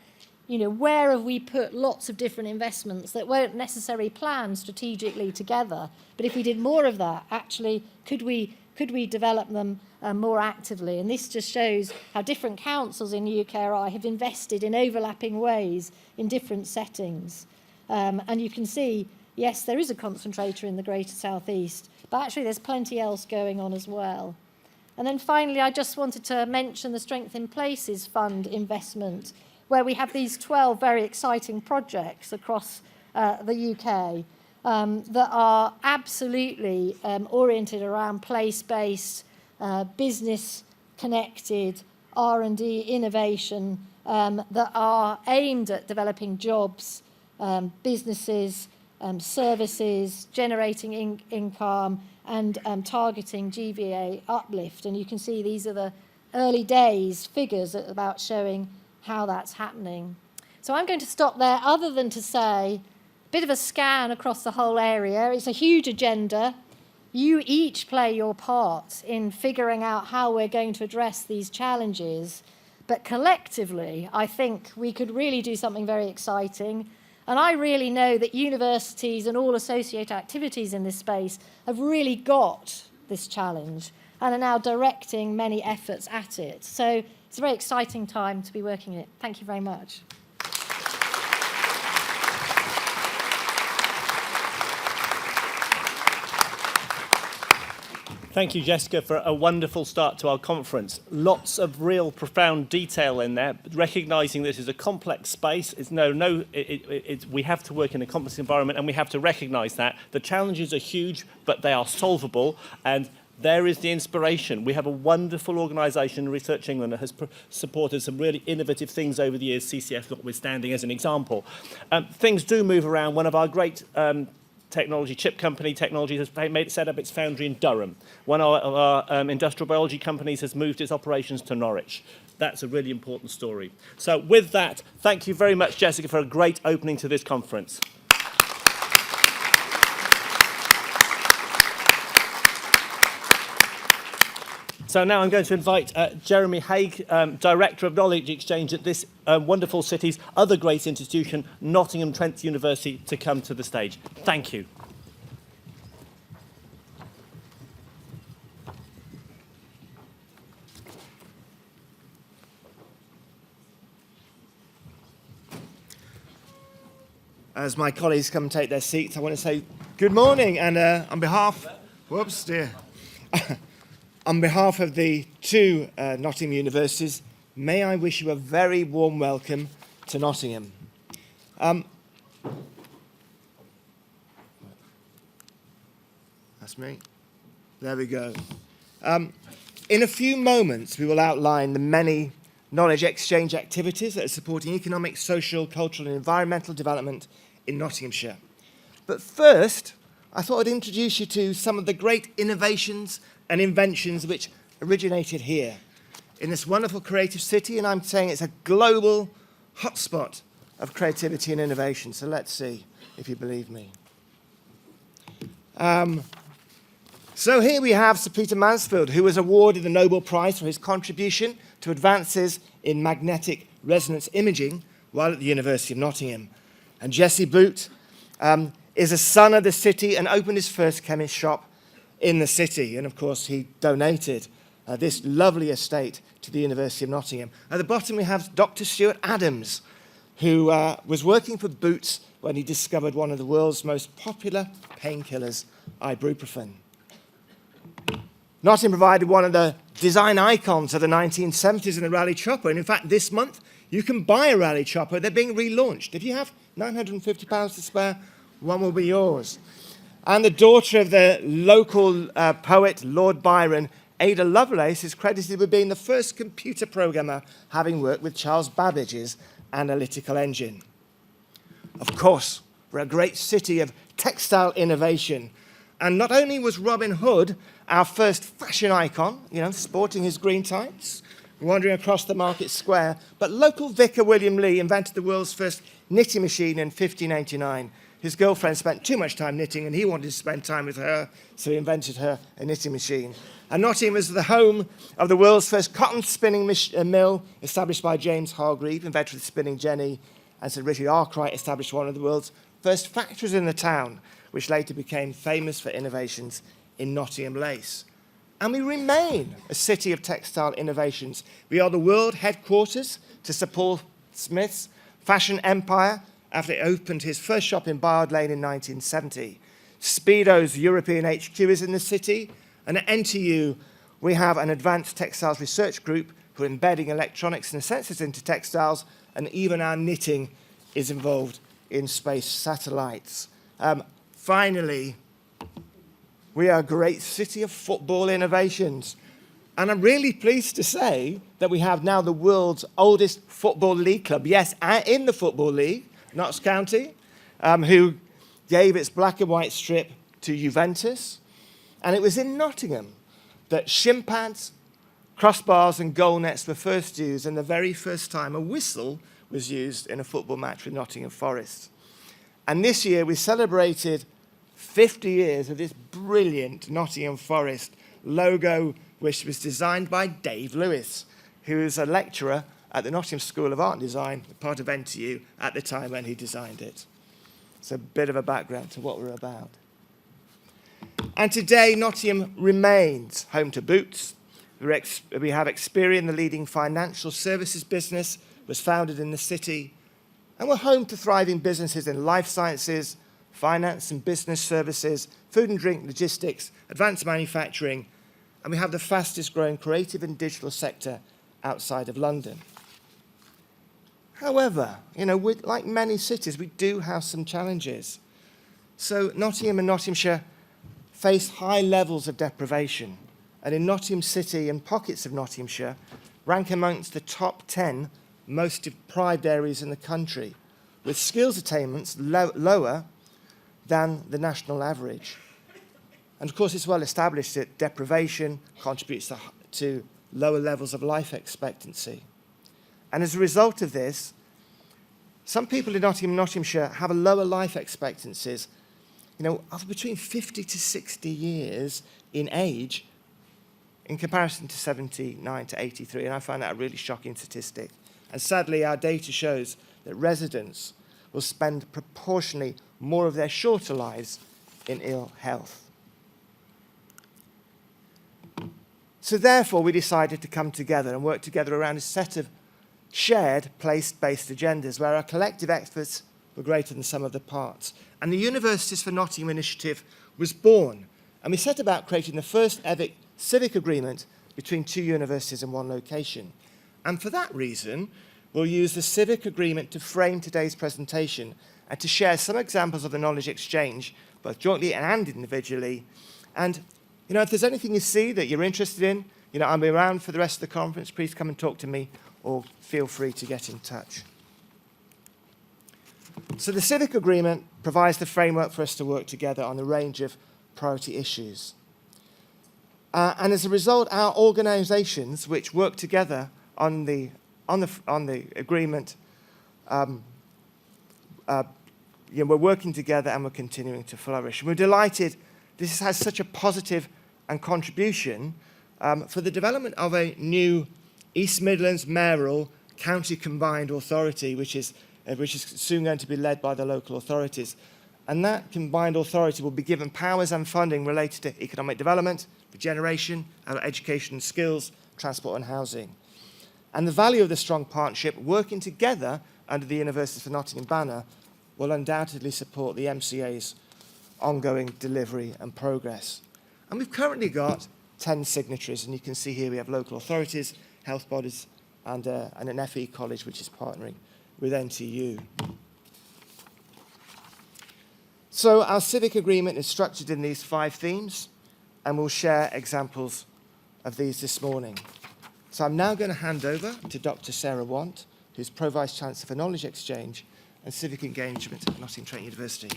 Speaker 2: where have we put lots of different investments that weren't necessarily planned strategically together, but if we did more of that, actually, could we develop them more actively? And this just shows how different councils in UKRI have invested in overlapping ways in different settings. And you can see, yes, there is a concentrator in the Greater South East, but actually there's plenty else going on as well. And then finally, I just wanted to mention the Strength in Places Fund investment, where we have these 12 very exciting projects across the UK that are absolutely oriented around place-based, business-connected R&D innovation that are aimed at developing jobs, businesses, services, generating income, and targeting GVA uplift. And you can see these are the early days figures about showing how that's happening. So I'm going to stop there, other than to say, a bit of a scan across the whole area. It's a huge agenda. You each play your part in figuring out how we're going to address these challenges. But collectively, I think we could really do something very exciting. And I really know that universities and all associated activities in this space have really got this challenge and are now directing many efforts at it. So it's a very exciting time to be working in it. Thank you very much.
Speaker 1: Thank you, Jessica, for a wonderful start to our conference. Lots of real profound detail in there, recognising this is a complex space. We have to work in a complex environment, and we have to recognise that. The challenges are huge, but they are solvable, and there is the inspiration. We have a wonderful organisation, Research England, that has supported some really innovative things over the years, CCF notwithstanding as an example. Things do move around. One of our great technology, chip company technology, has set up its foundry in Durham. One of our industrial biology companies has moved its operations to Norwich. That's a really important story. So with that, thank you very much, Jessica, for a great opening to this conference. So now I'm going to invite Jeremy Haig, Director of Knowledge Exchange at this wonderful city's other great institution, Nottingham Trent University, to come to the stage. Thank you.
Speaker 3: As my colleagues come and take their seats, I want to say good morning, and on behalf, on behalf of the two Nottingham universities, may I wish you a very warm welcome to Nottingham. That's me. There we go. In a few moments, we will outline the many knowledge exchange activities that are supporting economic, social, cultural and environmental development in Nottinghamshire. But first, I thought I'd introduce you to some of the great innovations and inventions which originated here in this wonderful creative city, and I'm saying it's a global hotspot of creativity and innovation. So let's see if you believe me. So here we have Sir Peter Mansfield, who was awarded the Nobel Prize for his contribution to advances in magnetic resonance imaging while at the University of Nottingham. And Jesse Boot is a son of the city and opened his first chemist shop in the city. And of course, he donated this lovely estate to the University of Nottingham. At the bottom, we have Dr. Stuart Adams, who was working for Boots when he discovered one of the world's most popular painkillers, ibuprofen. Nottingham provided one of the design icons of the 1970s in the Rally Chopper. And in fact, this month, you can buy a Rally Chopper. They're being relaunched. If you have £950 to spare, one will be yours. And the daughter of the local poet, Lord Byron, Ada Lovelace, is credited with being the first computer programmer having worked with Charles Babbage's analytical engine. Of course, we're a great city of textile innovation. And not only was Robin Hood our first fashion icon, sporting his green tights, wandering across the market square, but local vicar William Lee invented the world's first knitting machine in 1589. His girlfriend spent too much time knitting, and he wanted to spend time with her, so he invented her a knitting machine. And Nottingham was the home of the world's first cotton spinning mill, established by James Hargreave, inventor of the spinning jenny, and Sir Richard Arkwright established one of the world's first factories in the town, which later became famous for innovations in Nottingham lace. And we remain a city of textile innovations. We are the world headquarters to Sir Paul Smith's fashion empire after it opened his first shop in Bayard Lane in 1970. Speedo's European HQ is in the city, and at NTU, we have an advanced textiles research group who are embedding electronics and sensors into textiles, and even our knitting is involved in space satellites. Finally, we are a great city of football innovations. And I'm really pleased to say that we have now the world's oldest football league club. Yes, in the Football League, Notts County, who gave its black and white strip to Juventus. And it was in Nottingham that shin pads, crossbars and goal nets were first used, and the very first time a whistle was used in a football match with Nottingham Forest. And this year we celebrated 50 years of this brilliant Nottingham Forest logo, which was designed by Dave Lewis, who is a lecturer at the Nottingham School of Art and Design, part of NTU, at the time when he designed it. It's a bit of a background to what we're about. And today, Nottingham remains home to Boots. We have Experian, the leading financial services business, was founded in the city. And we're home to thriving businesses in life sciences, finance and business services, food and drink, logistics, advanced manufacturing, and we have the fastest growing creative and digital sector outside of London. However, like many cities, we do have some challenges. So Nottingham and Nottinghamshire face high levels of deprivation, and in Nottingham City and pockets of Nottinghamshire rank amongst the top 10 most deprived areas in the country, with skills attainments lower than the national average. And of course, it's well established that deprivation contributes to lower levels of life expectancy. And as a result of this, some people in Nottingham and Nottinghamshire have a lower life expectancies, of between 50 to 60 years in age in comparison to 79 to 83. And I find that a really shocking statistic. And sadly, our data shows that residents will spend proportionally more of their shorter lives in ill health. So therefore, we decided to come together and work together around a set of shared place-based agendas where our collective efforts were greater than the sum of the parts. And the Universities for Nottingham initiative was born. And we set about creating the first ever civic agreement between two universities in one location. And for that reason, we'll use the civic agreement to frame today's presentation and to share some examples of the knowledge exchange, both jointly and individually. And if there's anything you see that you're interested in, I'll be around for the rest of the conference. Please come and talk to me, or feel free to get in touch. So the civic agreement provides the framework for us to work together on a range of priority issues. And as a result, our organisations which work together on the agreement, we're working together and we're continuing to flourish. We're delighted this has such a positive and contribution for the development of a new East Midlands mayoral county combined authority, which is soon going to be led by the local authorities. And that combined authority will be given powers and funding related to economic development, regeneration, education and skills, transport and housing. And the value of the strong partnership, working together under the Universities for Nottingham banner, will undoubtedly support the MCA's ongoing delivery and progress. And we've currently got 10 signatories, and you can see here we have local authorities, health bodies, and an FE college which is partnering with NTU. So our civic agreement is structured in these 5 themes, and we'll share examples of these this morning. So I'm now going to hand over to Dr. Sarah Want, who's Pro-Vice Chancellor for Knowledge Exchange and Civic Engagement at Nottingham Trent University.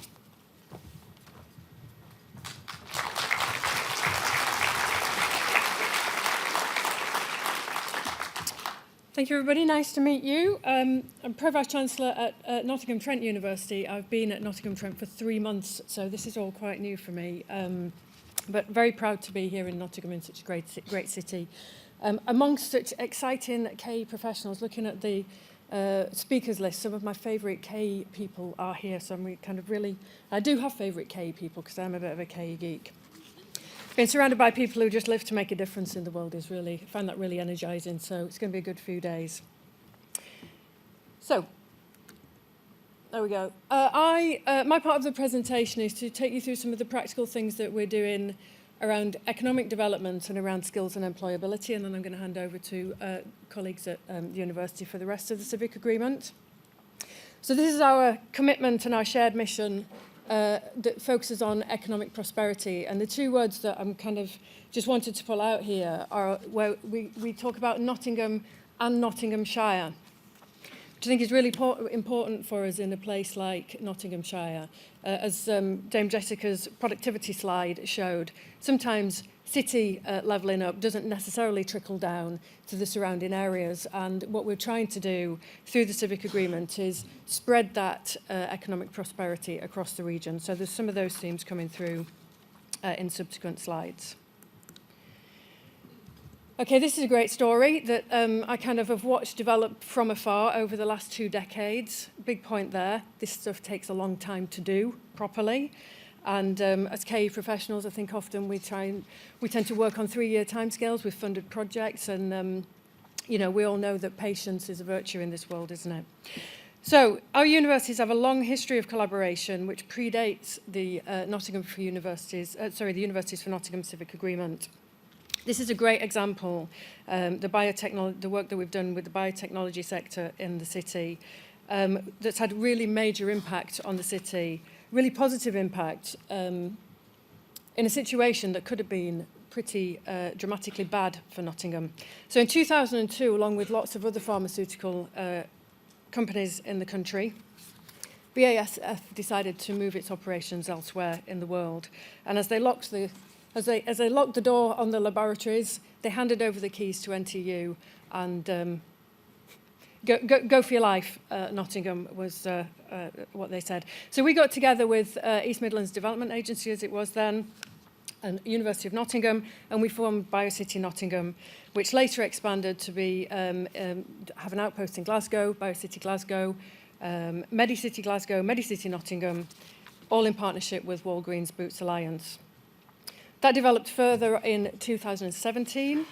Speaker 4: Thank you, everybody. Nice to meet you. I'm Pro-Vice Chancellor at Nottingham Trent University. I've been at Nottingham Trent for 3 months, so this is all quite new for me. But very proud to be here in Nottingham, in such a great city. Amongst such exciting KE professionals, looking at the speakers list, some of my favourite KE people are here, so I do have favourite KE people because I'm a bit of a KE geek. Being surrounded by people who just live to make a difference in the world I find that really energising, so it's going to be a good few days. So, there we go. My part of the presentation is to take you through some of the practical things that we're doing around economic development and around skills and employability, and then I'm going to hand over to colleagues at the university for the rest of the civic agreement. So this is our commitment and our shared mission that focuses on economic prosperity. And the 2 words that I'm just wanted to pull out here are where we talk about Nottingham and Nottinghamshire, which I think is really important for us in a place like Nottinghamshire. As Dame Jessica's productivity slide showed, sometimes city levelling up doesn't necessarily trickle down to the surrounding areas. And what we're trying to do through the civic agreement is spread that economic prosperity across the region. So there's some of those themes coming through in subsequent slides. Okay, this is a great story that I have watched develop from afar over the last 2 decades. Big point there. This stuff takes a long time to do properly. And as KE professionals, I think often we tend to work on 3-year timescales with funded projects. And, we all know that patience is a virtue in this world, isn't it? So our universities have a long history of collaboration, which predates the the Universities for Nottingham Civic Agreement. This is a great example, the work that we've done with the biotechnology sector in the city, that's had really major impact on the city, really positive impact in a situation that could have been pretty dramatically bad for Nottingham. So in 2002, along with lots of other pharmaceutical companies in the country, BASF decided to move its operations elsewhere in the world. And as they locked the door on the laboratories, they handed over the keys to NTU and go for your life, Nottingham was what they said. So we got together with East Midlands Development Agency, as it was then, and University of Nottingham, and we formed BioCity Nottingham, which later expanded to be have an outpost in Glasgow, BioCity Glasgow, Medicity Glasgow, Medicity Nottingham, all in partnership with Walgreens Boots Alliance. That developed further in 2017,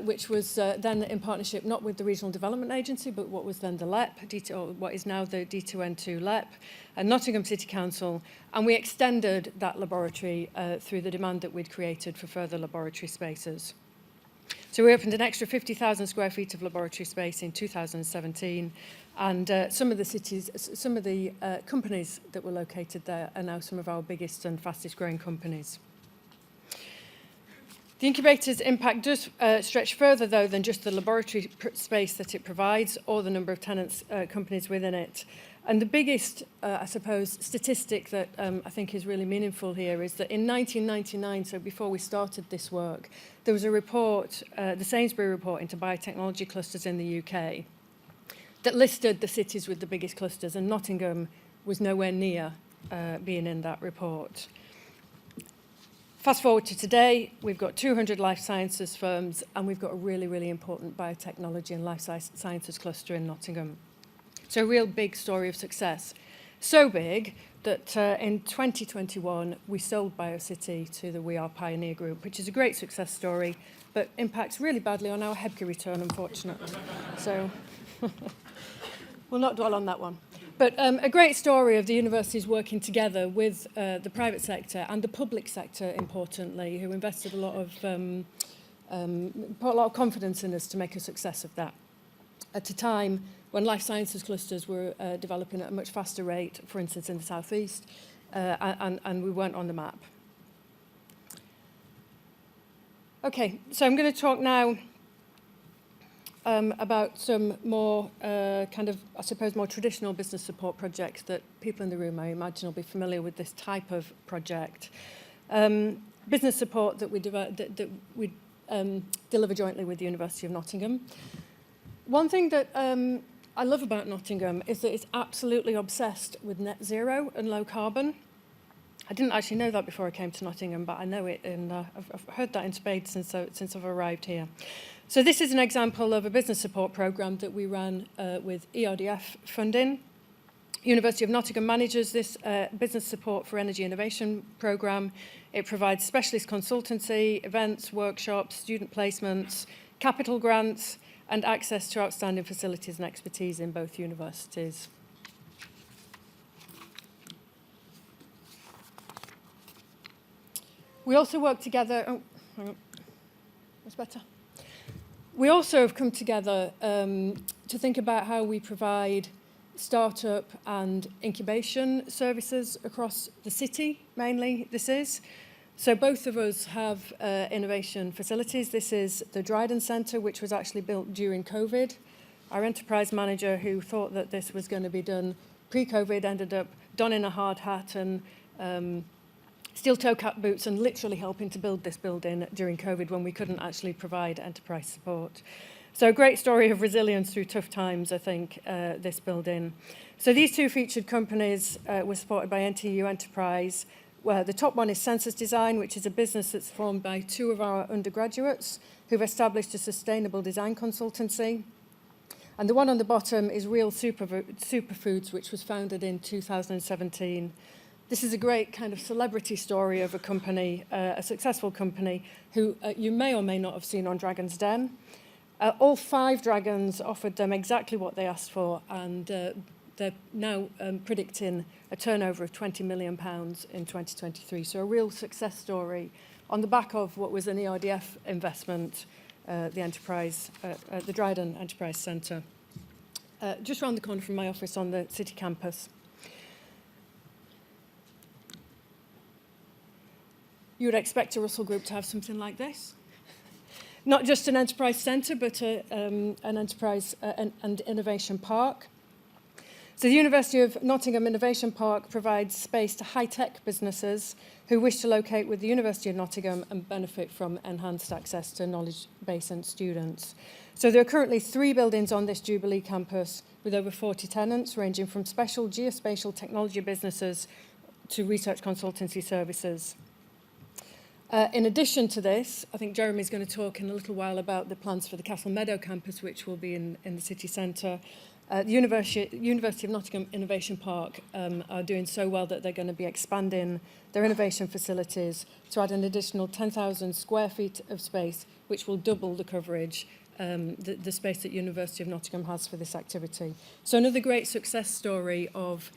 Speaker 4: which was then in partnership not with the Regional Development Agency, but what was then the LEP, or what is now the D2N2 LEP, and Nottingham City Council, and we extended that laboratory through the demand that we'd created for further laboratory spaces. So we opened an extra 50,000 square feet of laboratory space in 2017, and some of the companies that were located there are now some of our biggest and fastest growing companies. The incubator's impact does stretch further, though, than just the laboratory space that it provides or the number of tenants, companies within it. And the biggest, I suppose, statistic that I think is really meaningful here is that in 1999, so before we started this work, there was a report, the Sainsbury report into biotechnology clusters in the UK, that listed the cities with the biggest clusters, and Nottingham was nowhere near being in that report. Fast forward to today, we've got 200 life sciences firms, and we've got a really, really important biotechnology and life sciences cluster in Nottingham. So a real big story of success. So big that in 2021, we sold BioCity to the We Are Pioneer Group, which is a great success story, but impacts really badly on our HEPCA return, unfortunately. So we'll not dwell on that one. But a great story of the universities working together with the private sector and the public sector, importantly, who invested put a lot of confidence in us to make a success of that. At a time when life sciences clusters were developing at a much faster rate, for instance, in the southeast, and we weren't on the map. Okay, so I'm going to talk now about some more I suppose, more traditional business support projects that people in the room, I imagine, will be familiar with this type of project. Business support that we deliver jointly with the University of Nottingham. One thing that I love about Nottingham is that it's absolutely obsessed with net zero and low carbon. I didn't actually know that before I came to Nottingham, but I know it, and I've heard that in spades since I've arrived here. So this is an example of a business support programme that we ran with ERDF funding. University of Nottingham manages this business support for energy innovation programme. It provides specialist consultancy, events, workshops, student placements, capital grants, and access to outstanding facilities and expertise in both universities. We also work together. Oh, hang on. That's better. We also have come together to think about how we provide startup and incubation services across the city, mainly this is. So both of us have innovation facilities. This is the Dryden Centre, which was actually built during COVID. Our enterprise manager, who thought that this was going to be done pre-COVID, ended up donning a hard hat and steel-toe cap boots and literally helping to build this building during COVID when we couldn't actually provide enterprise support. So a great story of resilience through tough times, I think, this building. So these two featured companies were supported by NTU Enterprise, where the top one is Census Design, which is a business that's formed by two of our undergraduates who've established a sustainable design consultancy. And the one on the bottom is Real Superfoods, which was founded in 2017. This is a great kind of celebrity story of a company, a successful company, who you may or may not have seen on Dragon's Den. All 5 dragons offered them exactly what they asked for, and they're now predicting a turnover of £20 million in 2023. So a real success story on the back of what was an ERDF investment, the Dryden Enterprise Centre, just round the corner from my office on the city campus. You would expect a Russell Group to have something like this. Not just an enterprise centre, but an enterprise and innovation park. So the University of Nottingham Innovation Park provides space to high-tech businesses who wish to locate with the University of Nottingham and benefit from enhanced access to knowledge base and students. So there are currently 3 buildings on this Jubilee campus with over 40 tenants, ranging from special geospatial technology businesses to research consultancy services. In addition to this, I think Jeremy's going to talk in a little while about the plans for the Castle Meadow campus, which will be in the city centre. The University of Nottingham Innovation Park are doing so well that they're going to be expanding their innovation facilities to add an additional 10,000 square feet of space, which will double the coverage, the space that University of Nottingham has for this activity. So another great success story of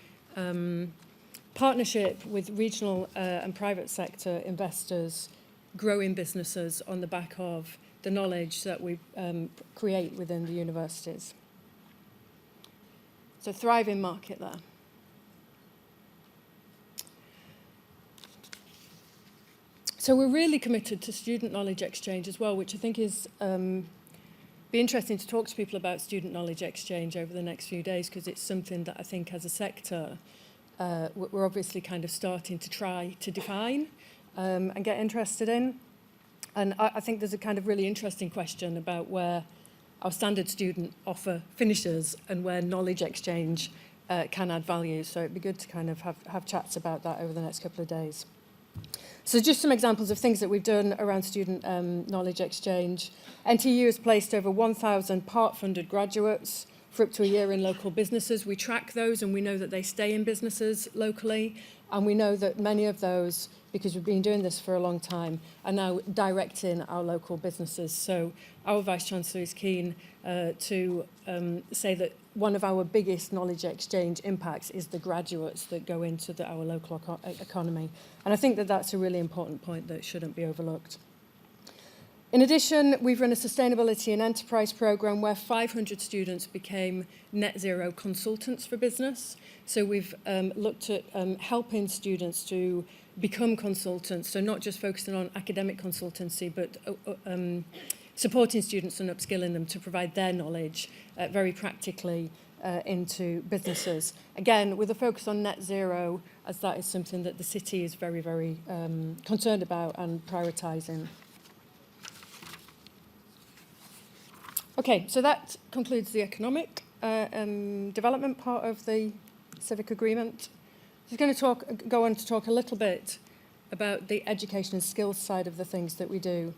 Speaker 4: partnership with regional and private sector investors, growing businesses on the back of the knowledge that we create within the universities. So thriving market there. So we're really committed to student knowledge exchange as well, which I think is be interesting to talk to people about student knowledge exchange over the next few days, because it's something that I think as a sector we're obviously kind of starting to try to define and get interested in. And I think there's a kind of really interesting question about where our standard student offer finishes and where knowledge exchange can add value. So it'd be good to kind of have chats about that over the next couple of days. So just some examples of things that we've done around student knowledge exchange. NTU has placed over 1,000 part-funded graduates for up to a year in local businesses. We track those and we know that they stay in businesses locally, and we know that many of those, because we've been doing this for a long time, are now directing our local businesses. So our Vice-Chancellor is keen to say that one of our biggest knowledge exchange impacts is the graduates that go into our local economy. And I think that that's a really important point that shouldn't be overlooked. In addition, we've run a sustainability and enterprise programme where 500 students became net zero consultants for business. So we've looked at helping students to become consultants, so not just focusing on academic consultancy, but supporting students and upskilling them to provide their knowledge very practically into businesses. Again, with a focus on net zero, as that is something that the city is very, very concerned about and prioritising. Okay, so that concludes the economic development part of the civic agreement. I'm going to go on to talk a little bit about the education and skills side of the things that we do.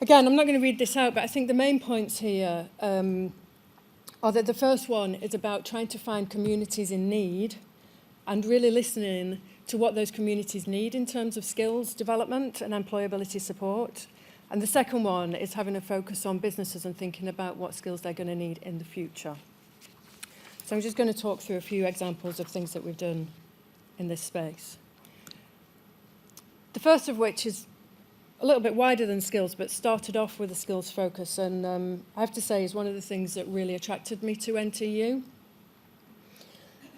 Speaker 4: Again, I'm not going to read this out, but I think the main points here are that the first one is about trying to find communities in need and really listening to what those communities need in terms of skills development and employability support. And the second one is having a focus on businesses and thinking about what skills they're going to need in the future. So I'm just going to talk through a few examples of things that we've done in this space. The first of which is a little bit wider than skills, but started off with a skills focus. And I have to say is one of the things that really attracted me to NTU.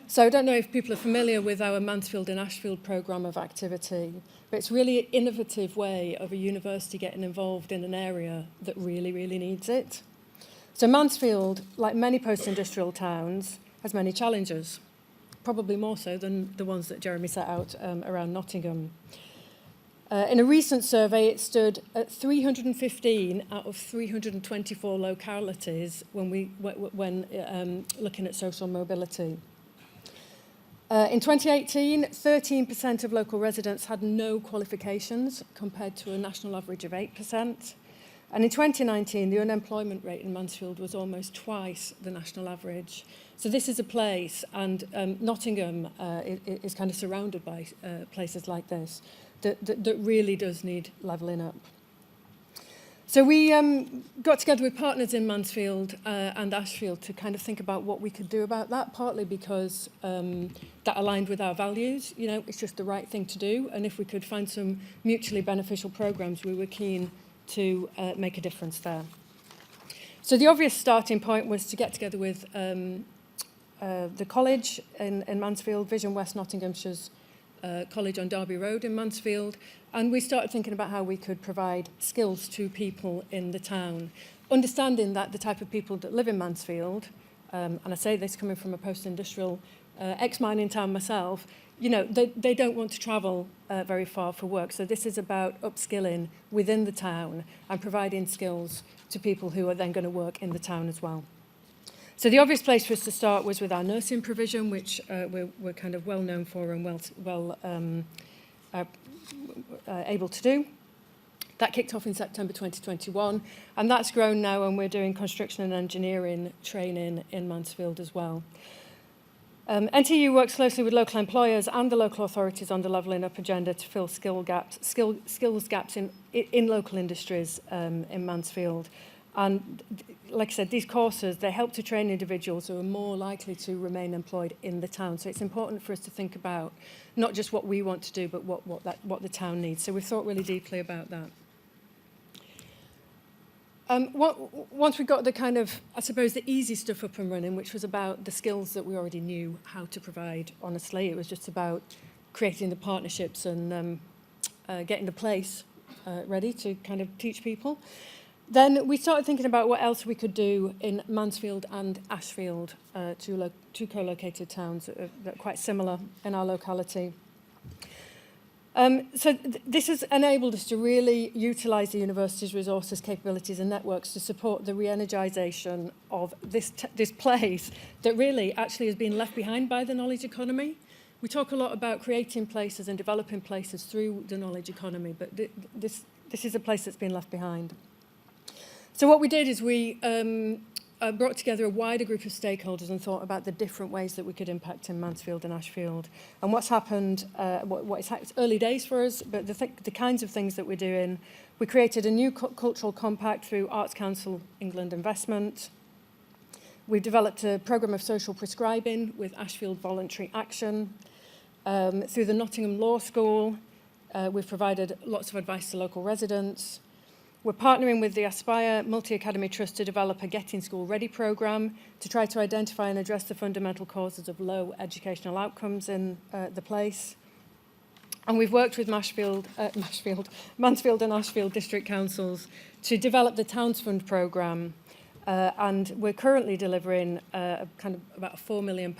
Speaker 4: So I don't know if people are familiar with our Mansfield and Ashfield programme of activity, but it's really an innovative way of a university getting involved in an area that really, really needs it. So Mansfield, like many post-industrial towns, has many challenges, probably more so than the ones that Jeremy set out around Nottingham. In a recent survey, it stood at 315 out of 324 localities when looking at social mobility. In 2018, 13% of local residents had no qualifications compared to a national average of 8%. And in 2019, the unemployment rate in Mansfield was almost twice the national average. So this is a place, and Nottingham is kind of surrounded by places like this, that really does need levelling up. So we got together with partners in Mansfield and Ashfield to kind of think about what we could do about that, partly because that aligned with our values. You know, it's just the right thing to do. And if we could find some mutually beneficial programs, we were keen to make a difference there. So the obvious starting point was to get together with the college in Mansfield, Vision West Nottinghamshire's College on Derby Road in Mansfield, and we started thinking about how we could provide skills to people in the town, understanding that the type of people that live in Mansfield, and I say this coming from a post-industrial ex-mining town myself, you know, they don't want to travel very far for work. So this is about upskilling within the town and providing skills to people who are then going to work in the town as well. So the obvious place for us to start was with our nursing provision, which we're kind of well known for and able to do. That kicked off in September 2021, and that's grown now, and we're doing construction and engineering training in Mansfield as well. NTU works closely with local employers and the local authorities on the Levelling Up agenda to fill skills gaps in local industries in Mansfield. And like I said, these courses, they help to train individuals who are more likely to remain employed in the town. So it's important for us to think about not just what we want to do, but what the town needs. So we've thought really deeply about that. Once we got the kind of, I suppose, the easy stuff up and running, which was about the skills that we already knew how to provide, honestly, it was just about creating the partnerships and getting the place ready to kind of teach people. Then we started thinking about what else we could do in Mansfield and Ashfield, two co-located towns that are quite similar in our locality. This has enabled us to really utilise the university's resources, capabilities and networks to support the re-energisation of this place that really actually has been left behind by the knowledge economy. We talk a lot about creating places and developing places through the knowledge economy, but this is a place that's been left behind. So what we did is we brought together a wider group of stakeholders and thought about the different ways that we could impact in Mansfield and Ashfield. And what's happened, it's early days for us, but the kinds of things that we're doing, we created a new cultural compact through Arts Council England Investment. We've developed a programme of social prescribing with Ashfield Voluntary Action. Through the Nottingham Law School, we've provided lots of advice to local residents. We're partnering with the Aspire Multi-Academy Trust to develop a Getting School Ready programme to try to identify and address the fundamental causes of low educational outcomes in the place. And we've worked with Mansfield and Ashfield District Councils to develop the Towns Fund programme. And we're currently delivering kind of about a £4 million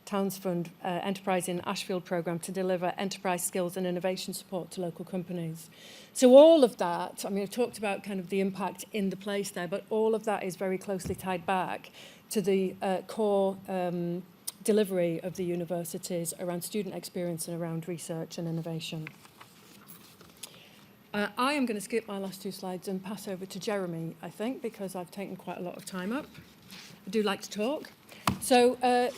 Speaker 4: Towns Fund Enterprise in Ashfield programme to deliver enterprise skills and innovation support to local companies. So all of that, I mean, I've talked about kind of the impact in the place there, but all of that is very closely tied back to the core delivery of the universities around student experience and around research and innovation. I am going to skip my last two slides and pass over to Jeremy, I think, because I've taken quite a lot of time up. I do like to talk. So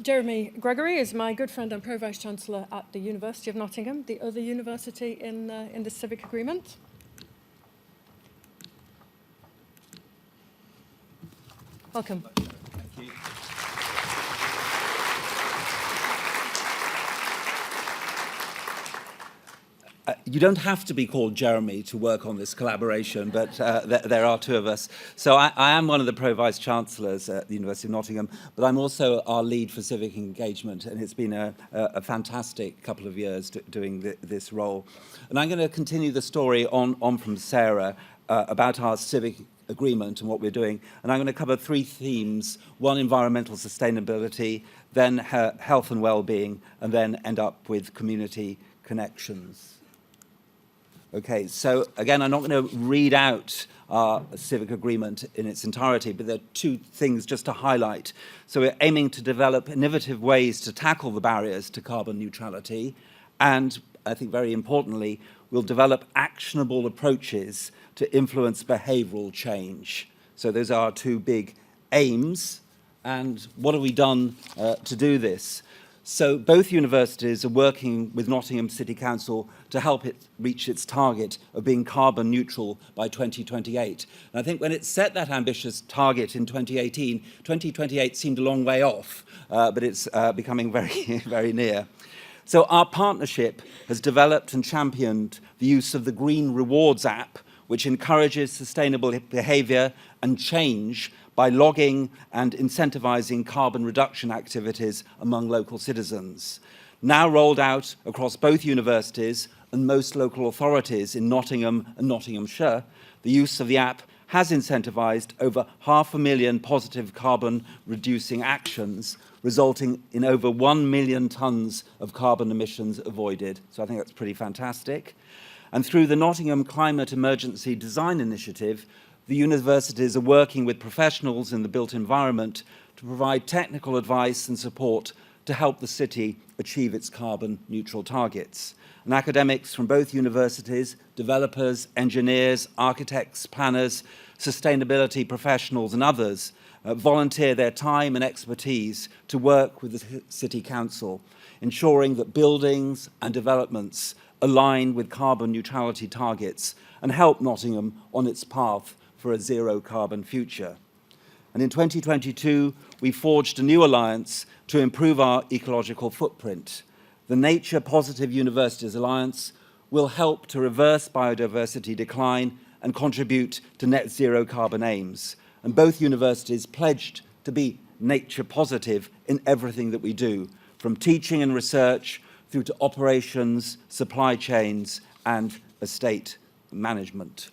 Speaker 4: Jeremy Gregory is my good friend and Pro-Vice-Chancellor at the University of Nottingham, the other university in the Civic Agreement. Welcome.
Speaker 5: Thank you. You don't have to be called Jeremy to work on this collaboration, but there are two of us. So I am one of the Pro-Vice-Chancellors at the University of Nottingham, but I'm also our lead for civic engagement, and it's been a fantastic couple of years doing this role. And I'm going to continue the story on from Sarah about our civic agreement and what we're doing. And I'm going to cover three themes: one, environmental sustainability, then health and well-being, and then end up with community connections. Okay, so again, I'm not going to read out our civic agreement in its entirety, but there are two things just to highlight. So we're aiming to develop innovative ways to tackle the barriers to carbon neutrality, and I think very importantly, we'll develop actionable approaches to influence behavioural change. So those are our two big aims, and what have we done to do this? So both universities are working with Nottingham City Council to help it reach its target of being carbon neutral by 2028. And I think when it set that ambitious target in 2018, 2028 seemed a long way off, but it's becoming very, very near. So our partnership has developed and championed the use of the Green Rewards app, which encourages sustainable behaviour and change by logging and incentivising carbon reduction activities among local citizens. Now rolled out across both universities and most local authorities in Nottingham and Nottinghamshire, the use of the app has incentivised over 500,000 positive carbon reducing actions, resulting in over 1 million tonnes of carbon emissions avoided. So I think that's pretty fantastic. And through the Nottingham Climate Emergency Design Initiative, the universities are working with professionals in the built environment to provide technical advice and support to help the city achieve its carbon neutral targets. And academics from both universities, developers, engineers, architects, planners, sustainability professionals and others volunteer their time and expertise to work with the City Council, ensuring that buildings and developments align with carbon neutrality targets and help Nottingham on its path for a zero carbon future. And in 2022, we forged a new alliance to improve our ecological footprint. The Nature Positive Universities Alliance will help to reverse biodiversity decline and contribute to net zero carbon aims. And both universities pledged to be nature positive in everything that we do, from teaching and research through to operations, supply chains, and estate management.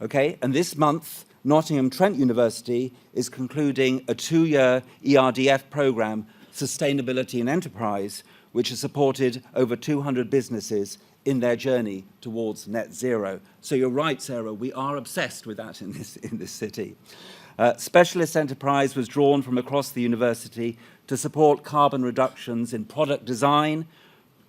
Speaker 5: Okay, and this month, Nottingham Trent University is concluding a 2-year ERDF programme, Sustainability and Enterprise, which has supported over 200 businesses in their journey towards net zero. So you're right, Sarah, we are obsessed with that in this city. Specialist enterprise was drawn from across the university to support carbon reductions in product design,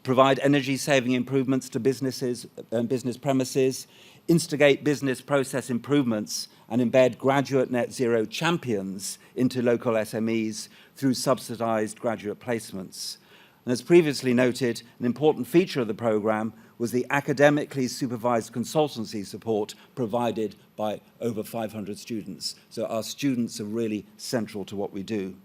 Speaker 5: provide energy-saving improvements to businesses and business premises, instigate business process improvements, and embed graduate net zero champions into local SMEs through subsidised graduate placements. And as previously noted, an important feature of the programme was the academically supervised consultancy support provided by over 500 students. So our students are really central to what we do.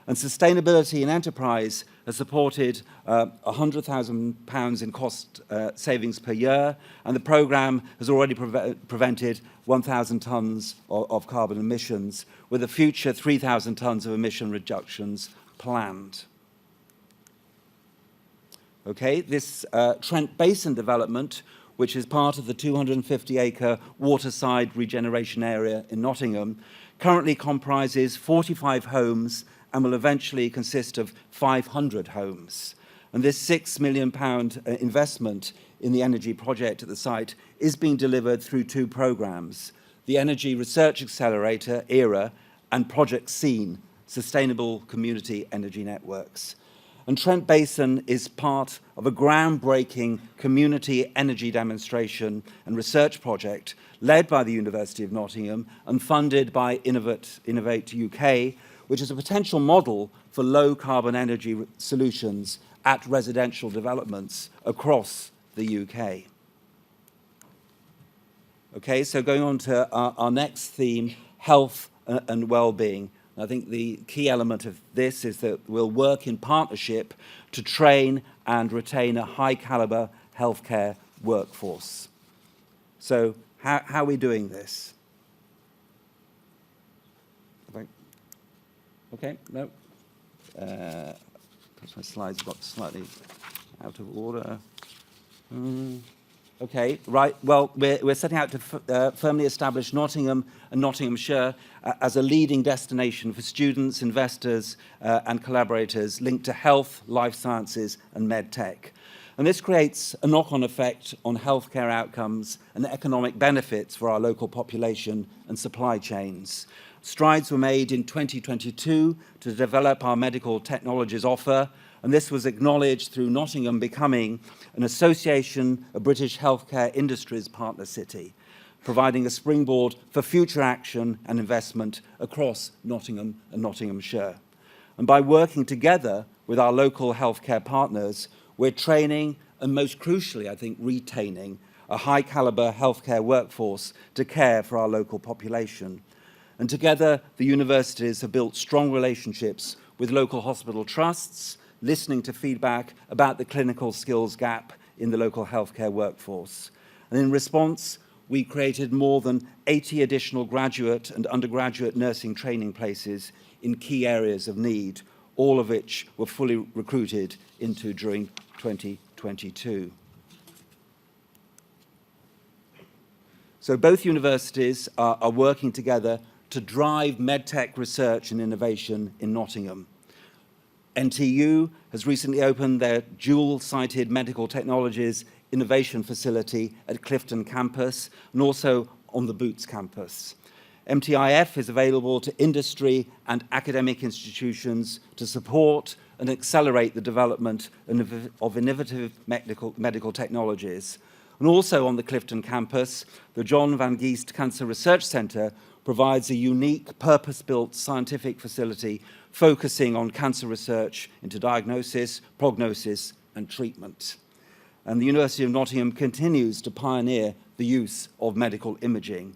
Speaker 5: And Sustainability and Enterprise has supported £100,000 in cost savings per year, and the programme has already prevented 1,000 tonnes of carbon emissions, with a future 3,000 tonnes of emission reductions planned. Okay, this Trent Basin development, which is part of the 250-acre waterside regeneration area in Nottingham, currently comprises 45 homes and will eventually consist of 500 homes. And this £6 million investment in the energy project at the site is being delivered through 2 programmes, the Energy Research Accelerator, ERA, and Project SEEN, Sustainable Community Energy Networks. And Trent Basin is part of a groundbreaking community energy demonstration and research project led by the University of Nottingham and funded by Innovate UK, which is a potential model for low-carbon energy solutions at residential developments across the UK. Okay, so going on to our next theme, health and well-being. I think the key element of this is that we'll work in partnership to train and retain a high-caliber healthcare workforce. So how are we doing this? Okay, no. Perhaps my slides got slightly out of order. Okay, right. Well, we're setting out to firmly establish Nottingham and Nottinghamshire as a leading destination for students, investors, and collaborators linked to health, life sciences, and med tech. And this creates a knock-on effect on healthcare outcomes and economic benefits for our local population and supply chains. Strides were made in 2022 to develop our medical technologies offer, and this was acknowledged through Nottingham becoming an Association of British Healthcare Industries partner city, providing a springboard for future action and investment across Nottingham and Nottinghamshire. And by working together with our local healthcare partners, we're training and most crucially, I think, retaining a high caliber healthcare workforce to care for our local population. And together, the universities have built strong relationships with local hospital trusts, listening to feedback about the clinical skills gap in the local healthcare workforce. And in response, we created more than 80 additional graduate and undergraduate nursing training places in key areas of need, all of which were fully recruited into during 2022. So both universities are working together to drive medtech research and innovation in Nottingham. NTU has recently opened their dual-sited medical technologies innovation facility at Clifton campus and also on the Boots campus. MTIF is available to industry and academic institutions to support and accelerate the development of innovative medical technologies. And also on the Clifton campus, the John Van Geest Cancer Research Centre provides a unique, purpose-built scientific facility focusing on cancer research into diagnosis, prognosis, and treatment. And the University of Nottingham continues to pioneer the use of medical imaging.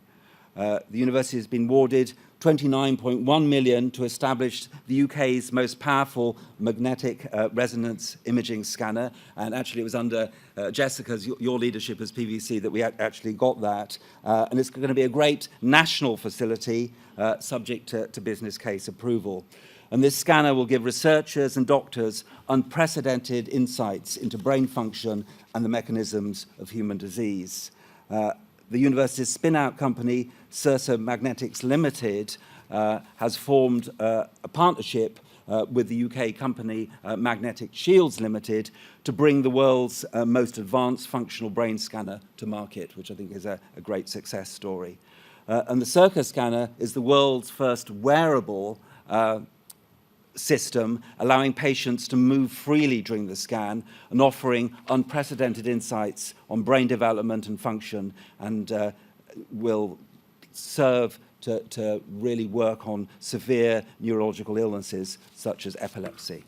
Speaker 5: The university has been awarded £29.1 million to establish the UK's most powerful magnetic resonance imaging scanner. And actually, it was under Jessica's, your leadership as PVC, that we actually got that. And it's going to be a great national facility subject to business case approval. And this scanner will give researchers and doctors unprecedented insights into brain function and the mechanisms of human disease. The university's spin-out company, Cirsa Magnetics Limited, has formed a partnership with the UK company Magnetic Shields Limited to bring the world's most advanced functional brain scanner to market, which I think is a great success story. And the Circa scanner is the world's first wearable system, allowing patients to move freely during the scan and offering unprecedented insights on brain development and function, and will serve to really work on severe neurological illnesses such as epilepsy.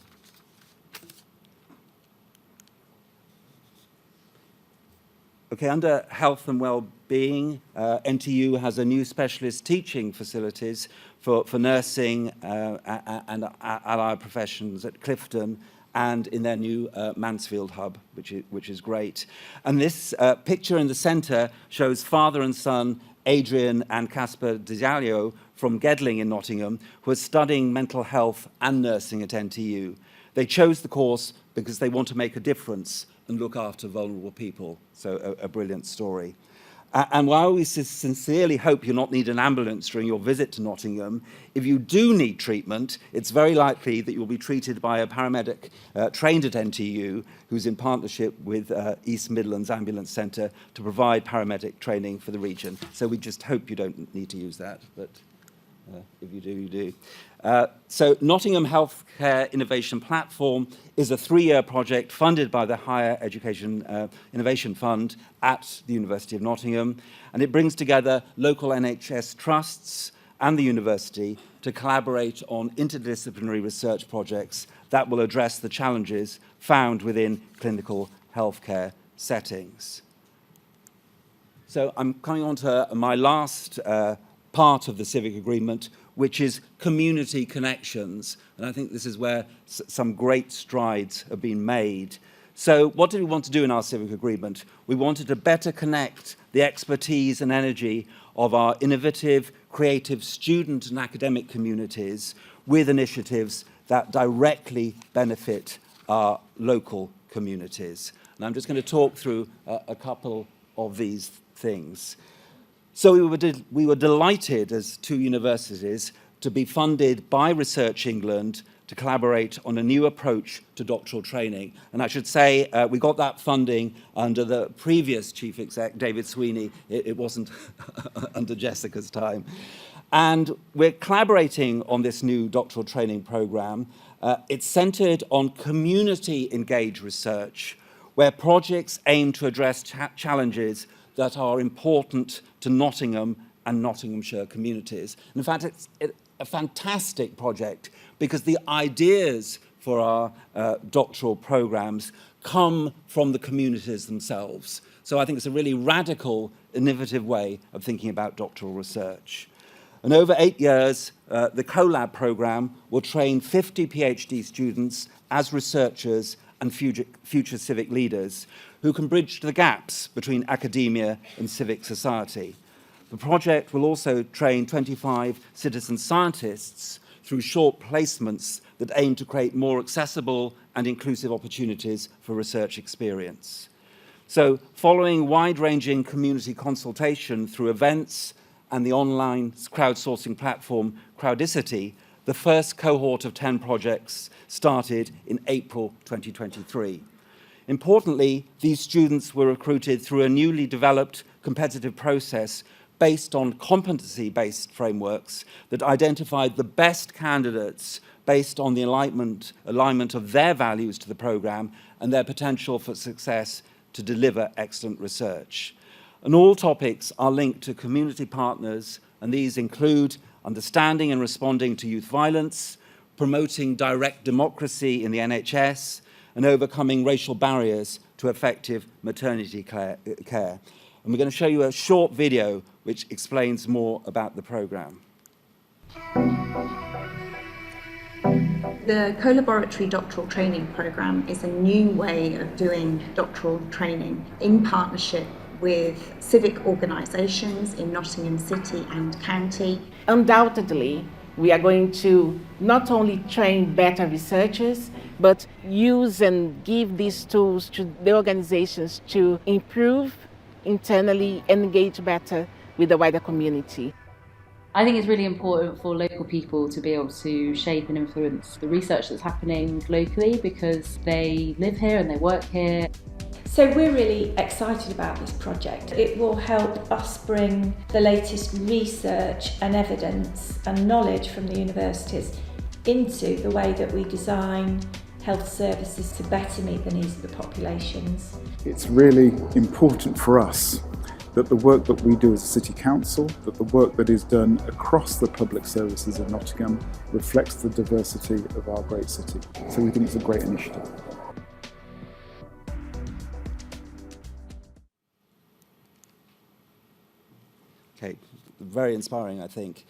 Speaker 5: Okay, under health and well-being, NTU has a new specialist teaching facilities for nursing and allied professions at Clifton and in their new Mansfield hub, which is great. And this picture in the centre shows father and son Adrian and Casper Diallo from Gedling in Nottingham, who are studying mental health and nursing at NTU. They chose the course because they want to make a difference and look after vulnerable people. So a brilliant story. And while we sincerely hope you'll not need an ambulance during your visit to Nottingham, if you do need treatment, it's very likely that you'll be treated by a paramedic trained at NTU, who's in partnership with East Midlands Ambulance Centre to provide paramedic training for the region. So we just hope you don't need to use that, but if you do, you do. So Nottingham Healthcare Innovation Platform is a 3-year project funded by the Higher Education Innovation Fund at the University of Nottingham, and it brings together local NHS trusts and the university to collaborate on interdisciplinary research projects that will address the challenges found within clinical healthcare settings. So I'm coming on to my last part of the Civic Agreement, which is community connections. And I think this is where some great strides have been made. So what did we want to do in our Civic Agreement? We wanted to better connect the expertise and energy of our innovative, creative student and academic communities with initiatives that directly benefit our local communities. And I'm just going to talk through a couple of these things. So we were delighted as two universities to be funded by Research England to collaborate on a new approach to doctoral training. And I should say we got that funding under the previous chief exec, David Sweeney. It wasn't under Jessica's time. And we're collaborating on this new doctoral training program. It's centered on community-engaged research, where projects aim to address challenges that are important to Nottingham and Nottinghamshire communities. And in fact, it's a fantastic project because the ideas for our doctoral programs come from the communities themselves. So I think it's a really radical, innovative way of thinking about doctoral research. And over 8 years, the CoLab program will train 50 PhD students as researchers and future civic leaders who can bridge the gaps between academia and civic society. The project will also train 25 citizen scientists through short placements that aim to create more accessible and inclusive opportunities for research experience. So, following wide-ranging community consultation through events and the online crowdsourcing platform Crowdicity, the first cohort of 10 projects started in April 2023. Importantly, these students were recruited through a newly developed competitive process based on competency-based frameworks that identified the best candidates based on the alignment of their values to the programme and their potential for success to deliver excellent research. And all topics are linked to community partners, and these include understanding and responding to youth violence, promoting direct democracy in the NHS, and overcoming racial barriers to effective maternity care. And we're going to show you a short video which explains more about the programme.
Speaker 6: The co-laboratory doctoral training programme is a new way of doing doctoral training in partnership with civic organisations in Nottingham City and County.
Speaker 7: Undoubtedly, we are going to not only train better researchers, but use and give these tools to the organisations to improve internally and engage better with the wider community.
Speaker 8: I think it's really important for local people to be able to shape and influence the research that's happening locally because they live here and they work here.
Speaker 9: So we're really excited about this project. It will help us bring the latest research and evidence and knowledge from the universities into the way that we design health services to better meet the needs of the populations.
Speaker 10: It's really important for us that the work that we do as a City Council, that the work that is done across the public services of Nottingham reflects the diversity of our great city. So we think it's a great initiative.
Speaker 5: Okay, very inspiring, I think.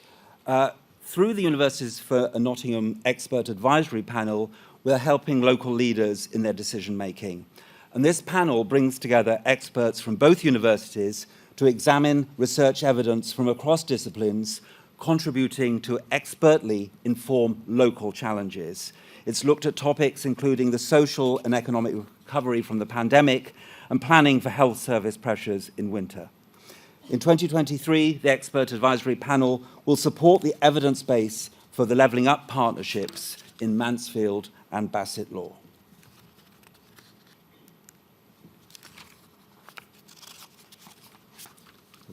Speaker 5: Through the Universities for a Nottingham Expert Advisory Panel, we're helping local leaders in their decision-making. And this panel brings together experts from both universities to examine research evidence from across disciplines, contributing to expertly inform local challenges. It's looked at topics including the social and economic recovery from the pandemic and planning for health service pressures in winter. In 2023, the Expert Advisory Panel will support the evidence base for the Levelling Up partnerships in Mansfield and Bassett Law.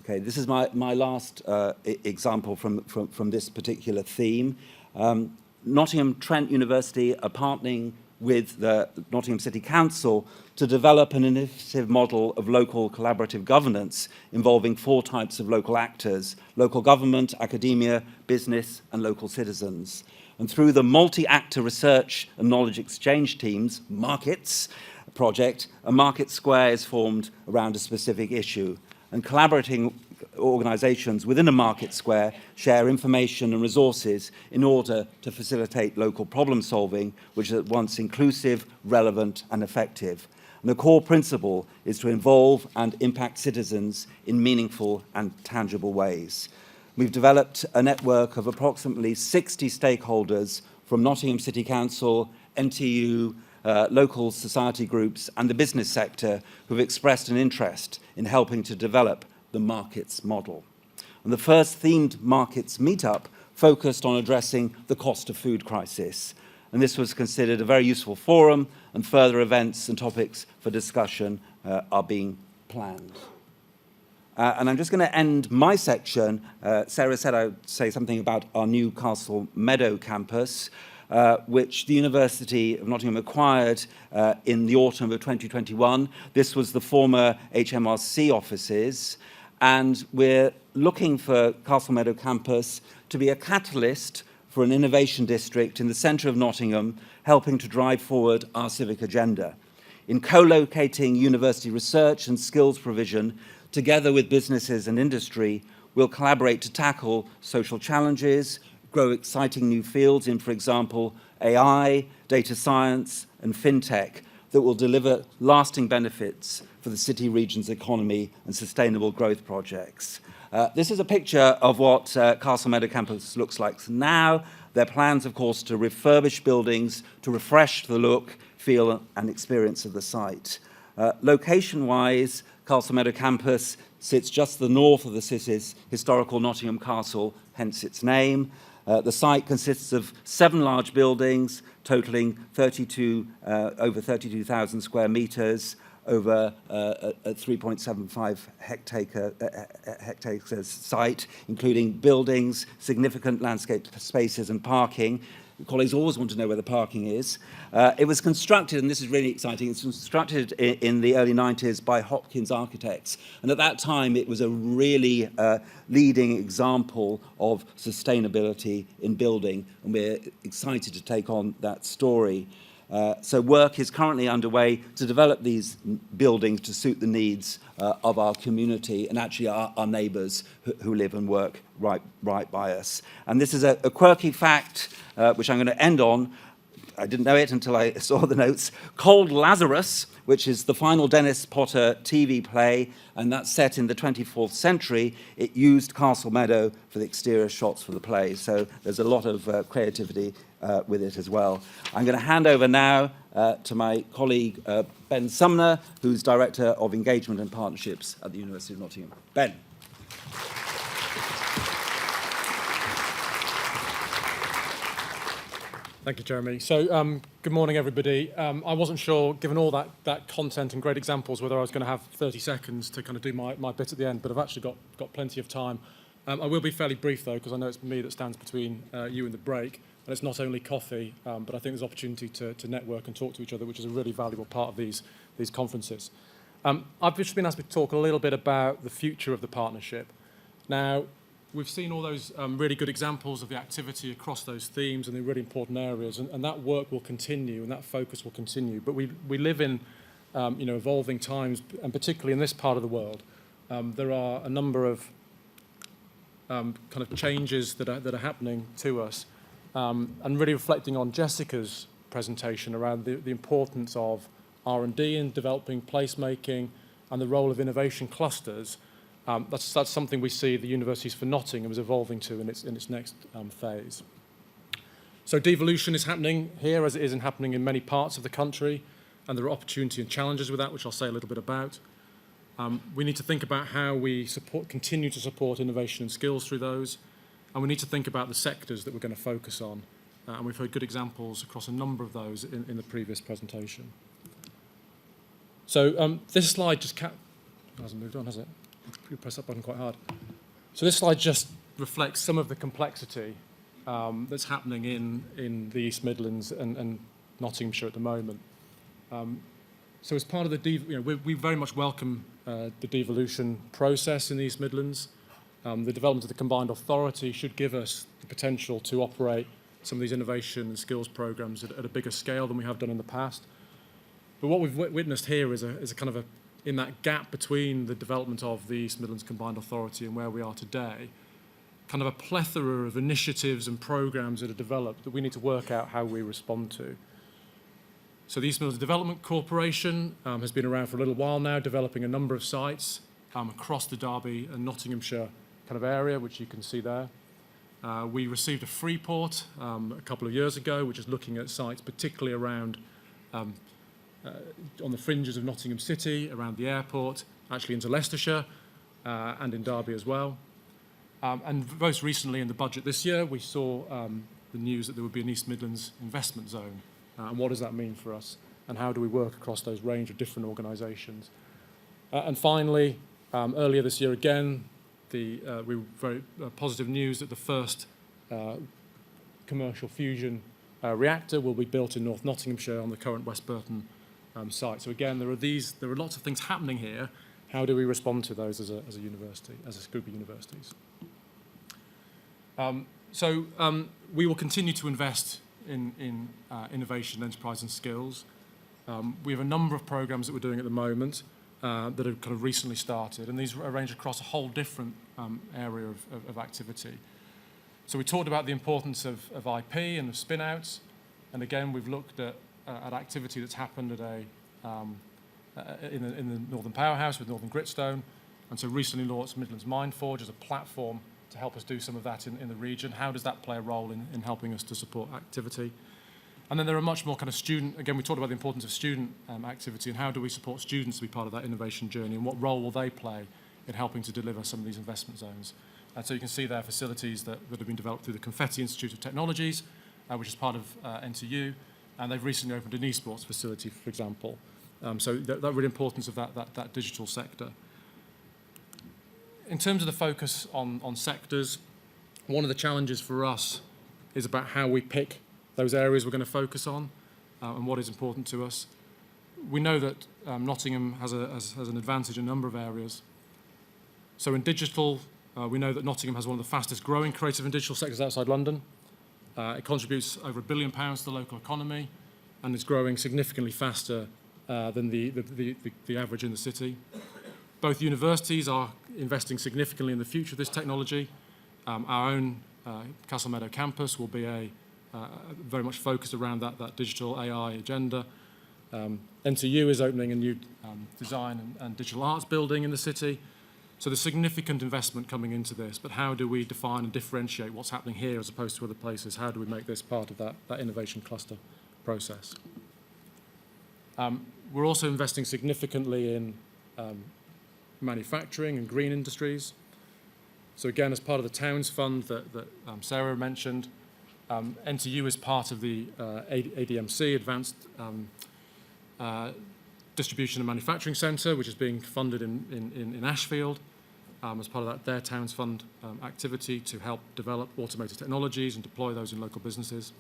Speaker 5: Okay, this is my last example from this particular theme. Nottingham Trent University are partnering with the Nottingham City Council to develop an innovative model of local collaborative governance involving 4 types of local actors: local government, academia, business, and local citizens. And through the multi-actor research and knowledge exchange teams, Markets project, a market square is formed around a specific issue. And collaborating organisations within a market square share information and resources in order to facilitate local problem solving, which is at once inclusive, relevant and effective. And the core principle is to involve and impact citizens in meaningful and tangible ways. We've developed a network of approximately 60 stakeholders from Nottingham City Council, NTU, local society groups and the business sector who've expressed an interest in helping to develop the markets model. And the first themed markets meetup focused on addressing the cost of food crisis. And this was considered a very useful forum, and further events and topics for discussion are being planned. And I'm just going to end my section. Sarah said I would say something about our Newcastle Meadow campus, which the University of Nottingham acquired in the autumn of 2021. This was the former HMRC offices, and we're looking for Castle Meadow campus to be a catalyst for an innovation district in the centre of Nottingham, helping to drive forward our civic agenda. In co-locating university research and skills provision, together with businesses and industry, we'll collaborate to tackle social challenges, grow exciting new fields in, for example, AI, data science, and fintech that will deliver lasting benefits for the city region's economy and sustainable growth projects. This is a picture of what Castle Meadow campus looks like now. There are plans, of course, to refurbish buildings, to refresh the look, feel, and experience of the site. Location-wise, Castle Meadow campus sits just to the north of the city's historical Nottingham Castle, hence its name. The site consists of 7 large buildings, totaling over 32,000 square metres, over a 3.75 hectares site, including buildings, significant landscape spaces and parking. Colleagues always want to know where the parking is. It was constructed, and this is really exciting, it was constructed in the early 90s by Hopkins Architects. And at that time, it was a really leading example of sustainability in building, and we're excited to take on that story. So work is currently underway to develop these buildings to suit the needs of our community and actually our neighbours who live and work right by us. And this is a quirky fact, which I'm going to end on. I didn't know it until I saw the notes. Cold Lazarus, which is the final Dennis Potter TV play, and that's set in the 24th century. It used Castle Meadow for the exterior shots for the play. So there's a lot of creativity with it as well. I'm going to hand over now to my colleague Ben Sumner, who's Director of Engagement and Partnerships at the University of Nottingham. Ben.
Speaker 11: Thank you, Jeremy. So, good morning, everybody. I wasn't sure, given all that content and great examples, whether I was going to have 30 seconds to kind of do my bit at the end, but I've actually got plenty of time. I will be fairly brief, though, because I know it's me that stands between you and the break, and it's not only coffee, but I think there's opportunity to network and talk to each other, which is a really valuable part of these conferences. I've just been asked to talk a little bit about the future of the partnership. Now, we've seen all those really good examples of the activity across those themes and the really important areas, and that work will continue and that focus will continue. But we live in evolving times, and particularly in this part of the world, there are a number of kind of changes that are happening to us, and really reflecting on Jessica's presentation around the importance of R&D in developing placemaking and the role of innovation clusters. That's something we see the Universities for Nottingham is evolving to in its next phase. So devolution is happening here as it is happening in many parts of the country, and there are opportunities and challenges with that, which I'll say a little bit about. We need to think about how we continue to support innovation and skills through those, and we need to think about the sectors that we're going to focus on, and we've heard good examples across a number of those in the previous presentation. So this slide just hasn't moved on, has it? You press that button quite hard. So this slide just reflects some of the complexity that's happening in the East Midlands and Nottinghamshire at the moment. So as part of the we very much welcome the devolution process in the East Midlands. The development of the combined authority should give us the potential to operate some of these innovation and skills programs at a bigger scale than we have done in the past. But what we've witnessed here is a kind of in that gap between the development of the East Midlands Combined Authority and where we are today, kind of a plethora of initiatives and programs that are developed that we need to work out how we respond to. So the East Midlands Development Corporation has been around for a little while now, developing a number of sites across the Derby and Nottinghamshire kind of area, which you can see there. We received a Freeport a couple of years ago, which is looking at sites particularly around on the fringes of Nottingham City, around the airport, actually into Leicestershire and in Derby as well. And most recently in the budget this year, we saw the news that there would be an East Midlands investment zone. And what does that mean for us? And how do we work across those range of different organisations? And finally, earlier this year again, we were very positive news that the first commercial fusion reactor will be built in North Nottinghamshire on the current West Burton site. So again, there are lots of things happening here. How do we respond to those as a university, as a group of universities? We will continue to invest in innovation, enterprise and skills. We have a number of programs that we're doing at the moment that have kind of recently started, and these are arranged across a whole different area of activity. So we talked about the importance of IP and of spin-outs, and again we've looked at activity that's happened at in the Northern Powerhouse with Northern Gritstone, and so recently launched Midlands Mindforge as a platform to help us do some of that in the region. How does that play a role in helping us to support activity? And then there are much more kind of student, again, we talked about the importance of student activity and how do we support students to be part of that innovation journey and what role will they play in helping to deliver some of these investment zones. And so you can see there are facilities that have been developed through the Confetti Institute of Technologies, which is part of NTU, and they've recently opened an esports facility, for example. So that really importance of that digital sector. In terms of the focus on sectors, one of the challenges for us is about how we pick those areas we're going to focus on and what is important to us. We know that Nottingham has an advantage in a number of areas. So in digital, we know that Nottingham has one of the fastest growing creative and digital sectors outside London. It contributes over £1 billion to the local economy and is growing significantly faster than the average in the city. Both universities are investing significantly in the future of this technology. Our own Castle Meadow campus will be very much focused around that digital AI agenda. NTU is opening a new design and digital arts building in the city. So there's significant investment coming into this, but how do we define and differentiate what's happening here as opposed to other places? How do we make this part of that innovation cluster process? We're also investing significantly in manufacturing and green industries. So again, as part of the Towns Fund that Sarah mentioned, NTU is part of the ADMC, Advanced Distribution and Manufacturing Centre, which is being funded in Ashfield as part of their Towns Fund activity to help develop automated technologies and deploy those in local businesses.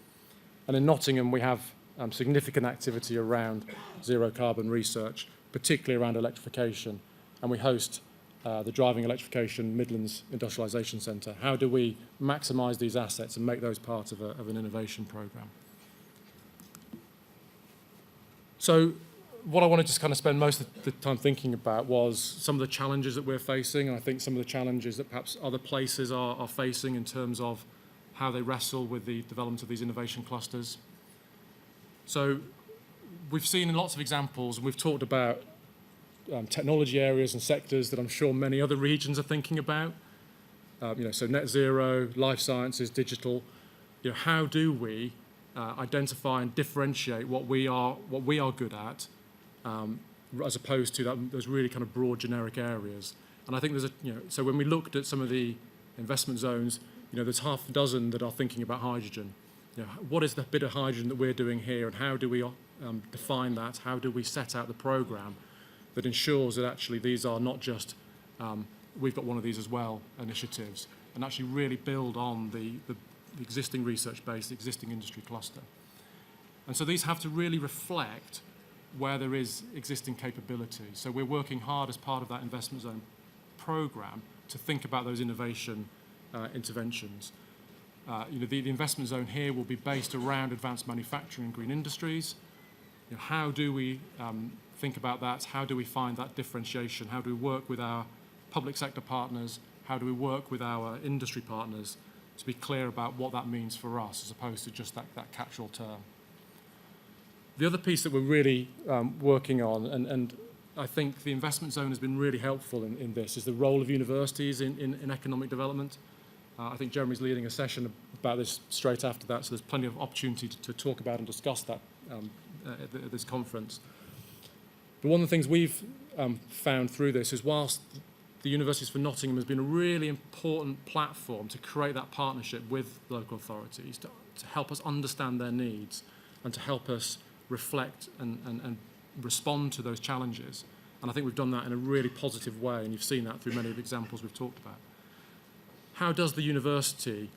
Speaker 11: And in Nottingham, we have significant activity around zero carbon research, particularly around electrification. And we host the Driving Electrification Midlands Industrialisation Centre. How do we maximise these assets and make those part of an innovation programme? So what I wanted to kind of spend most of the time thinking about was some of the challenges that we're facing, and I think some of the challenges that perhaps other places are facing in terms of how they wrestle with the development of these innovation clusters. So we've seen in lots of examples, and we've talked about technology areas and sectors that I'm sure many other regions are thinking about. So net zero, life sciences, digital. How do we identify and differentiate what we are good at, as opposed to those really kind of broad generic areas? And I think there's so when we looked at some of the investment zones, there's half a dozen that are thinking about hydrogen. What is the bit of hydrogen that we're doing here, and how do we define that? How do we set out the programme that ensures that actually these are not just we've got one of these as well initiatives, and actually really build on the existing research base, the existing industry cluster. And so these have to really reflect where there is existing capability. So we're working hard as part of that investment zone programme to think about those innovation interventions. The investment zone here will be based around advanced manufacturing and green industries. How do we think about that? How do we find that differentiation? How do we work with our public sector partners? How do we work with our industry partners to be clear about what that means for us as opposed to just that catch-all term? The other piece that we're really working on, and I think the investment zone has been really helpful in this, is the role of universities in economic development. I think Jeremy's leading a session about this straight after that, so there's plenty of opportunity to talk about and discuss that at this conference. But one of the things we've found through this is whilst the Universities for Nottingham has been a really important platform to create that partnership with local authorities, to help us understand their needs and to help us reflect and respond to those challenges. And I think we've done that in a really positive way, and you've seen that through many of the examples we've talked about. How does the university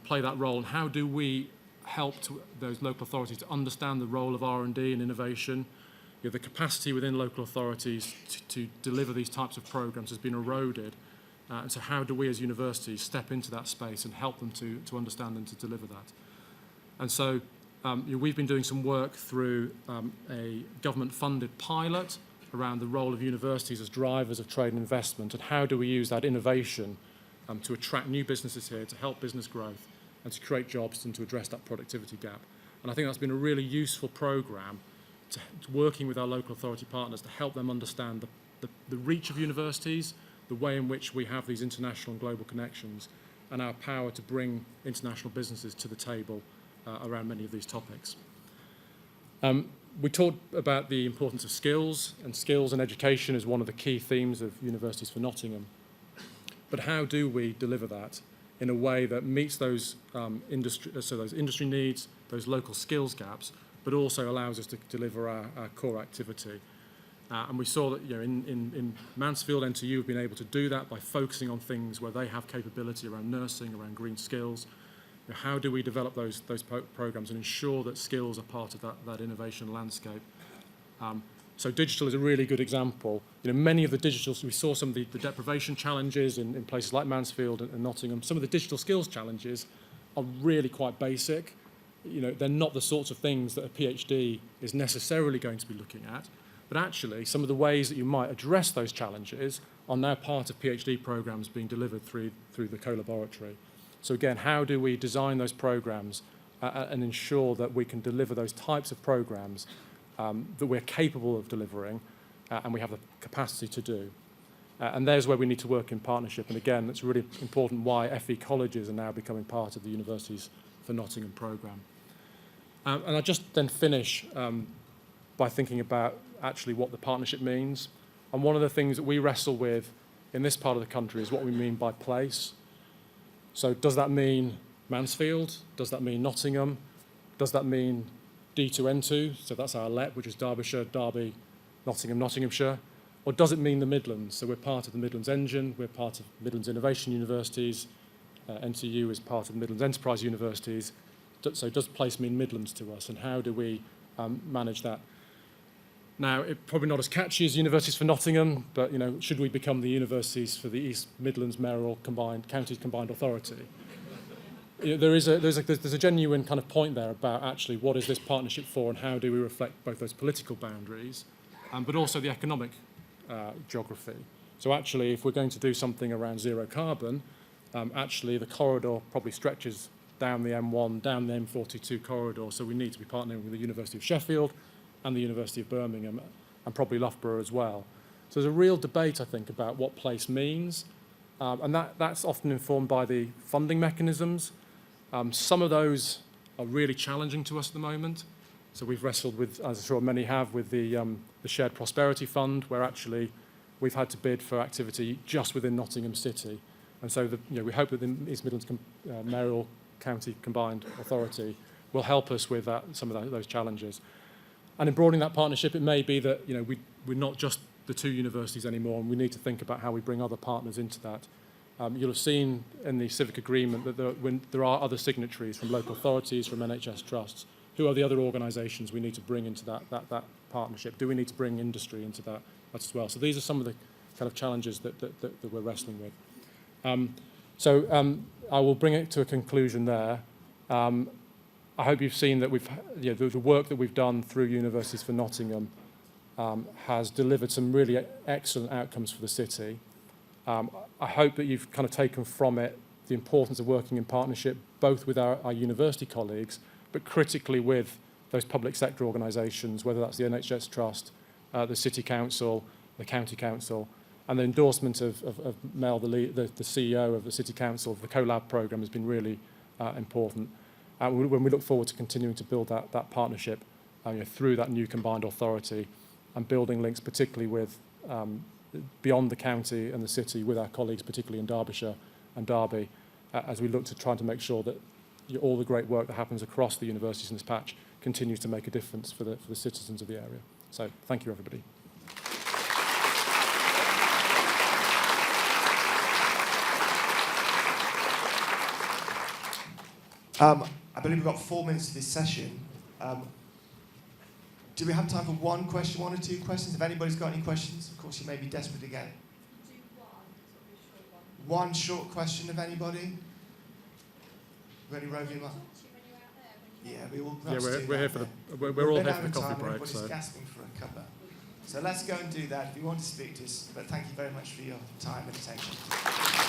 Speaker 11: play that role, and how do we help those local authorities to understand the role of R&D and innovation? the capacity within local authorities to deliver these types of programs has been eroded. And so how do we as universities step into that space and help them to understand and to deliver that? And so we've been doing some work through a government-funded pilot around the role of universities as drivers of trade and investment, and how do we use that innovation to attract new businesses here, to help business growth, and to create jobs and to address that productivity gap. And I think that's been a really useful programme to working with our local authority partners to help them understand the reach of universities, the way in which we have these international and global connections, and our power to bring international businesses to the table around many of these topics. We talked about the importance of skills and education is one of the key themes of Universities for Nottingham. But how do we deliver that in a way that meets those industry needs, those local skills gaps, but also allows us to deliver our core activity? And we saw that in Mansfield, NTU have been able to do that by focusing on things where they have capability around nursing, around green skills. How do we develop those programs and ensure that skills are part of that innovation landscape? So digital is a really good example. Many of the digitals, we saw some of the deprivation challenges in places like Mansfield and Nottingham. Some of the digital skills challenges are really quite basic. They're not the sorts of things that a PhD is necessarily going to be looking at. But actually, some of the ways that you might address those challenges are now part of PhD programs being delivered through the co-laboratory. So again, how do we design those programs and ensure that we can deliver those types of programs that we're capable of delivering and we have the capacity to do? And there's where we need to work in partnership. And again, it's really important why FE colleges are now becoming part of the Universities for Nottingham programme. And I'll just then finish by thinking about actually what the partnership means. And one of the things that we wrestle with in this part of the country is what we mean by place. So does that mean Mansfield? Does that mean Nottingham? Does that mean D2N2? So that's our LEP, which is Derbyshire, Derby, Nottingham, Nottinghamshire. Or does it mean the Midlands? So we're part of the Midlands Engine, we're part of Midlands Innovation Universities, NTU is part of the Midlands Enterprise Universities. So does place mean Midlands to us, and how do we manage that? Now, it's probably not as catchy as Universities for Nottingham, but should we become the Universities for the East Midlands Mayoral Counties Combined Authority? There's a genuine kind of point there about actually what is this partnership for, and how do we reflect both those political boundaries, but also the economic geography. So actually, if we're going to do something around zero carbon, actually the corridor probably stretches down the M1, down the M42 corridor, so we need to be partnering with the University of Sheffield and the University of Birmingham, and probably Loughborough as well. So there's a real debate, I think, about what place means, and that's often informed by the funding mechanisms. Some of those are really challenging to us at the moment. So we've wrestled with, as I'm sure many have, with the Shared Prosperity Fund, where actually we've had to bid for activity just within Nottingham City. And so we hope that the East Midlands Mayoral County Combined Authority will help us with some of those challenges. And in broadening that partnership, it may be that we're not just the two universities anymore, and we need to think about how we bring other partners into that. You'll have seen in the civic agreement that there are other signatories from local authorities, from NHS trusts. Who are the other organisations we need to bring into that partnership? Do we need to bring industry into that as well? So these are some of the kind of challenges that we're wrestling with. I will bring it to a conclusion there. I hope you've seen that the work that we've done through Universities for Nottingham has delivered some really excellent outcomes for the city. I hope that you've kind of taken from it the importance of working in partnership, both with our university colleagues, but critically with those public sector organisations, whether that's the NHS Trust, the City Council, the County Council, and the endorsement of Mel, the CEO of the City Council, the CoLab programme has been really important. When we look forward to continuing to build that partnership through that new combined authority and building links particularly with beyond the county and the city with our colleagues, particularly in Derbyshire and Derby, as we look to try to make sure that all the great work that happens across the universities in this patch continues to make a difference for the citizens of the area. So thank you, everybody.
Speaker 3: I believe we've got 4 minutes to this session. Do we have time for one question, one or two questions? If anybody's got any questions, of course you may be desperate to get. One short question of anybody? Ready, roving up? Yeah, we will.
Speaker 11: Yeah, we're here for the we're all here for the coffee break.
Speaker 3: Everybody's
Speaker 11: So
Speaker 3: gasping for a cuppa. So let's go and do that if you want to speak to us. But thank you very much for your time and attention.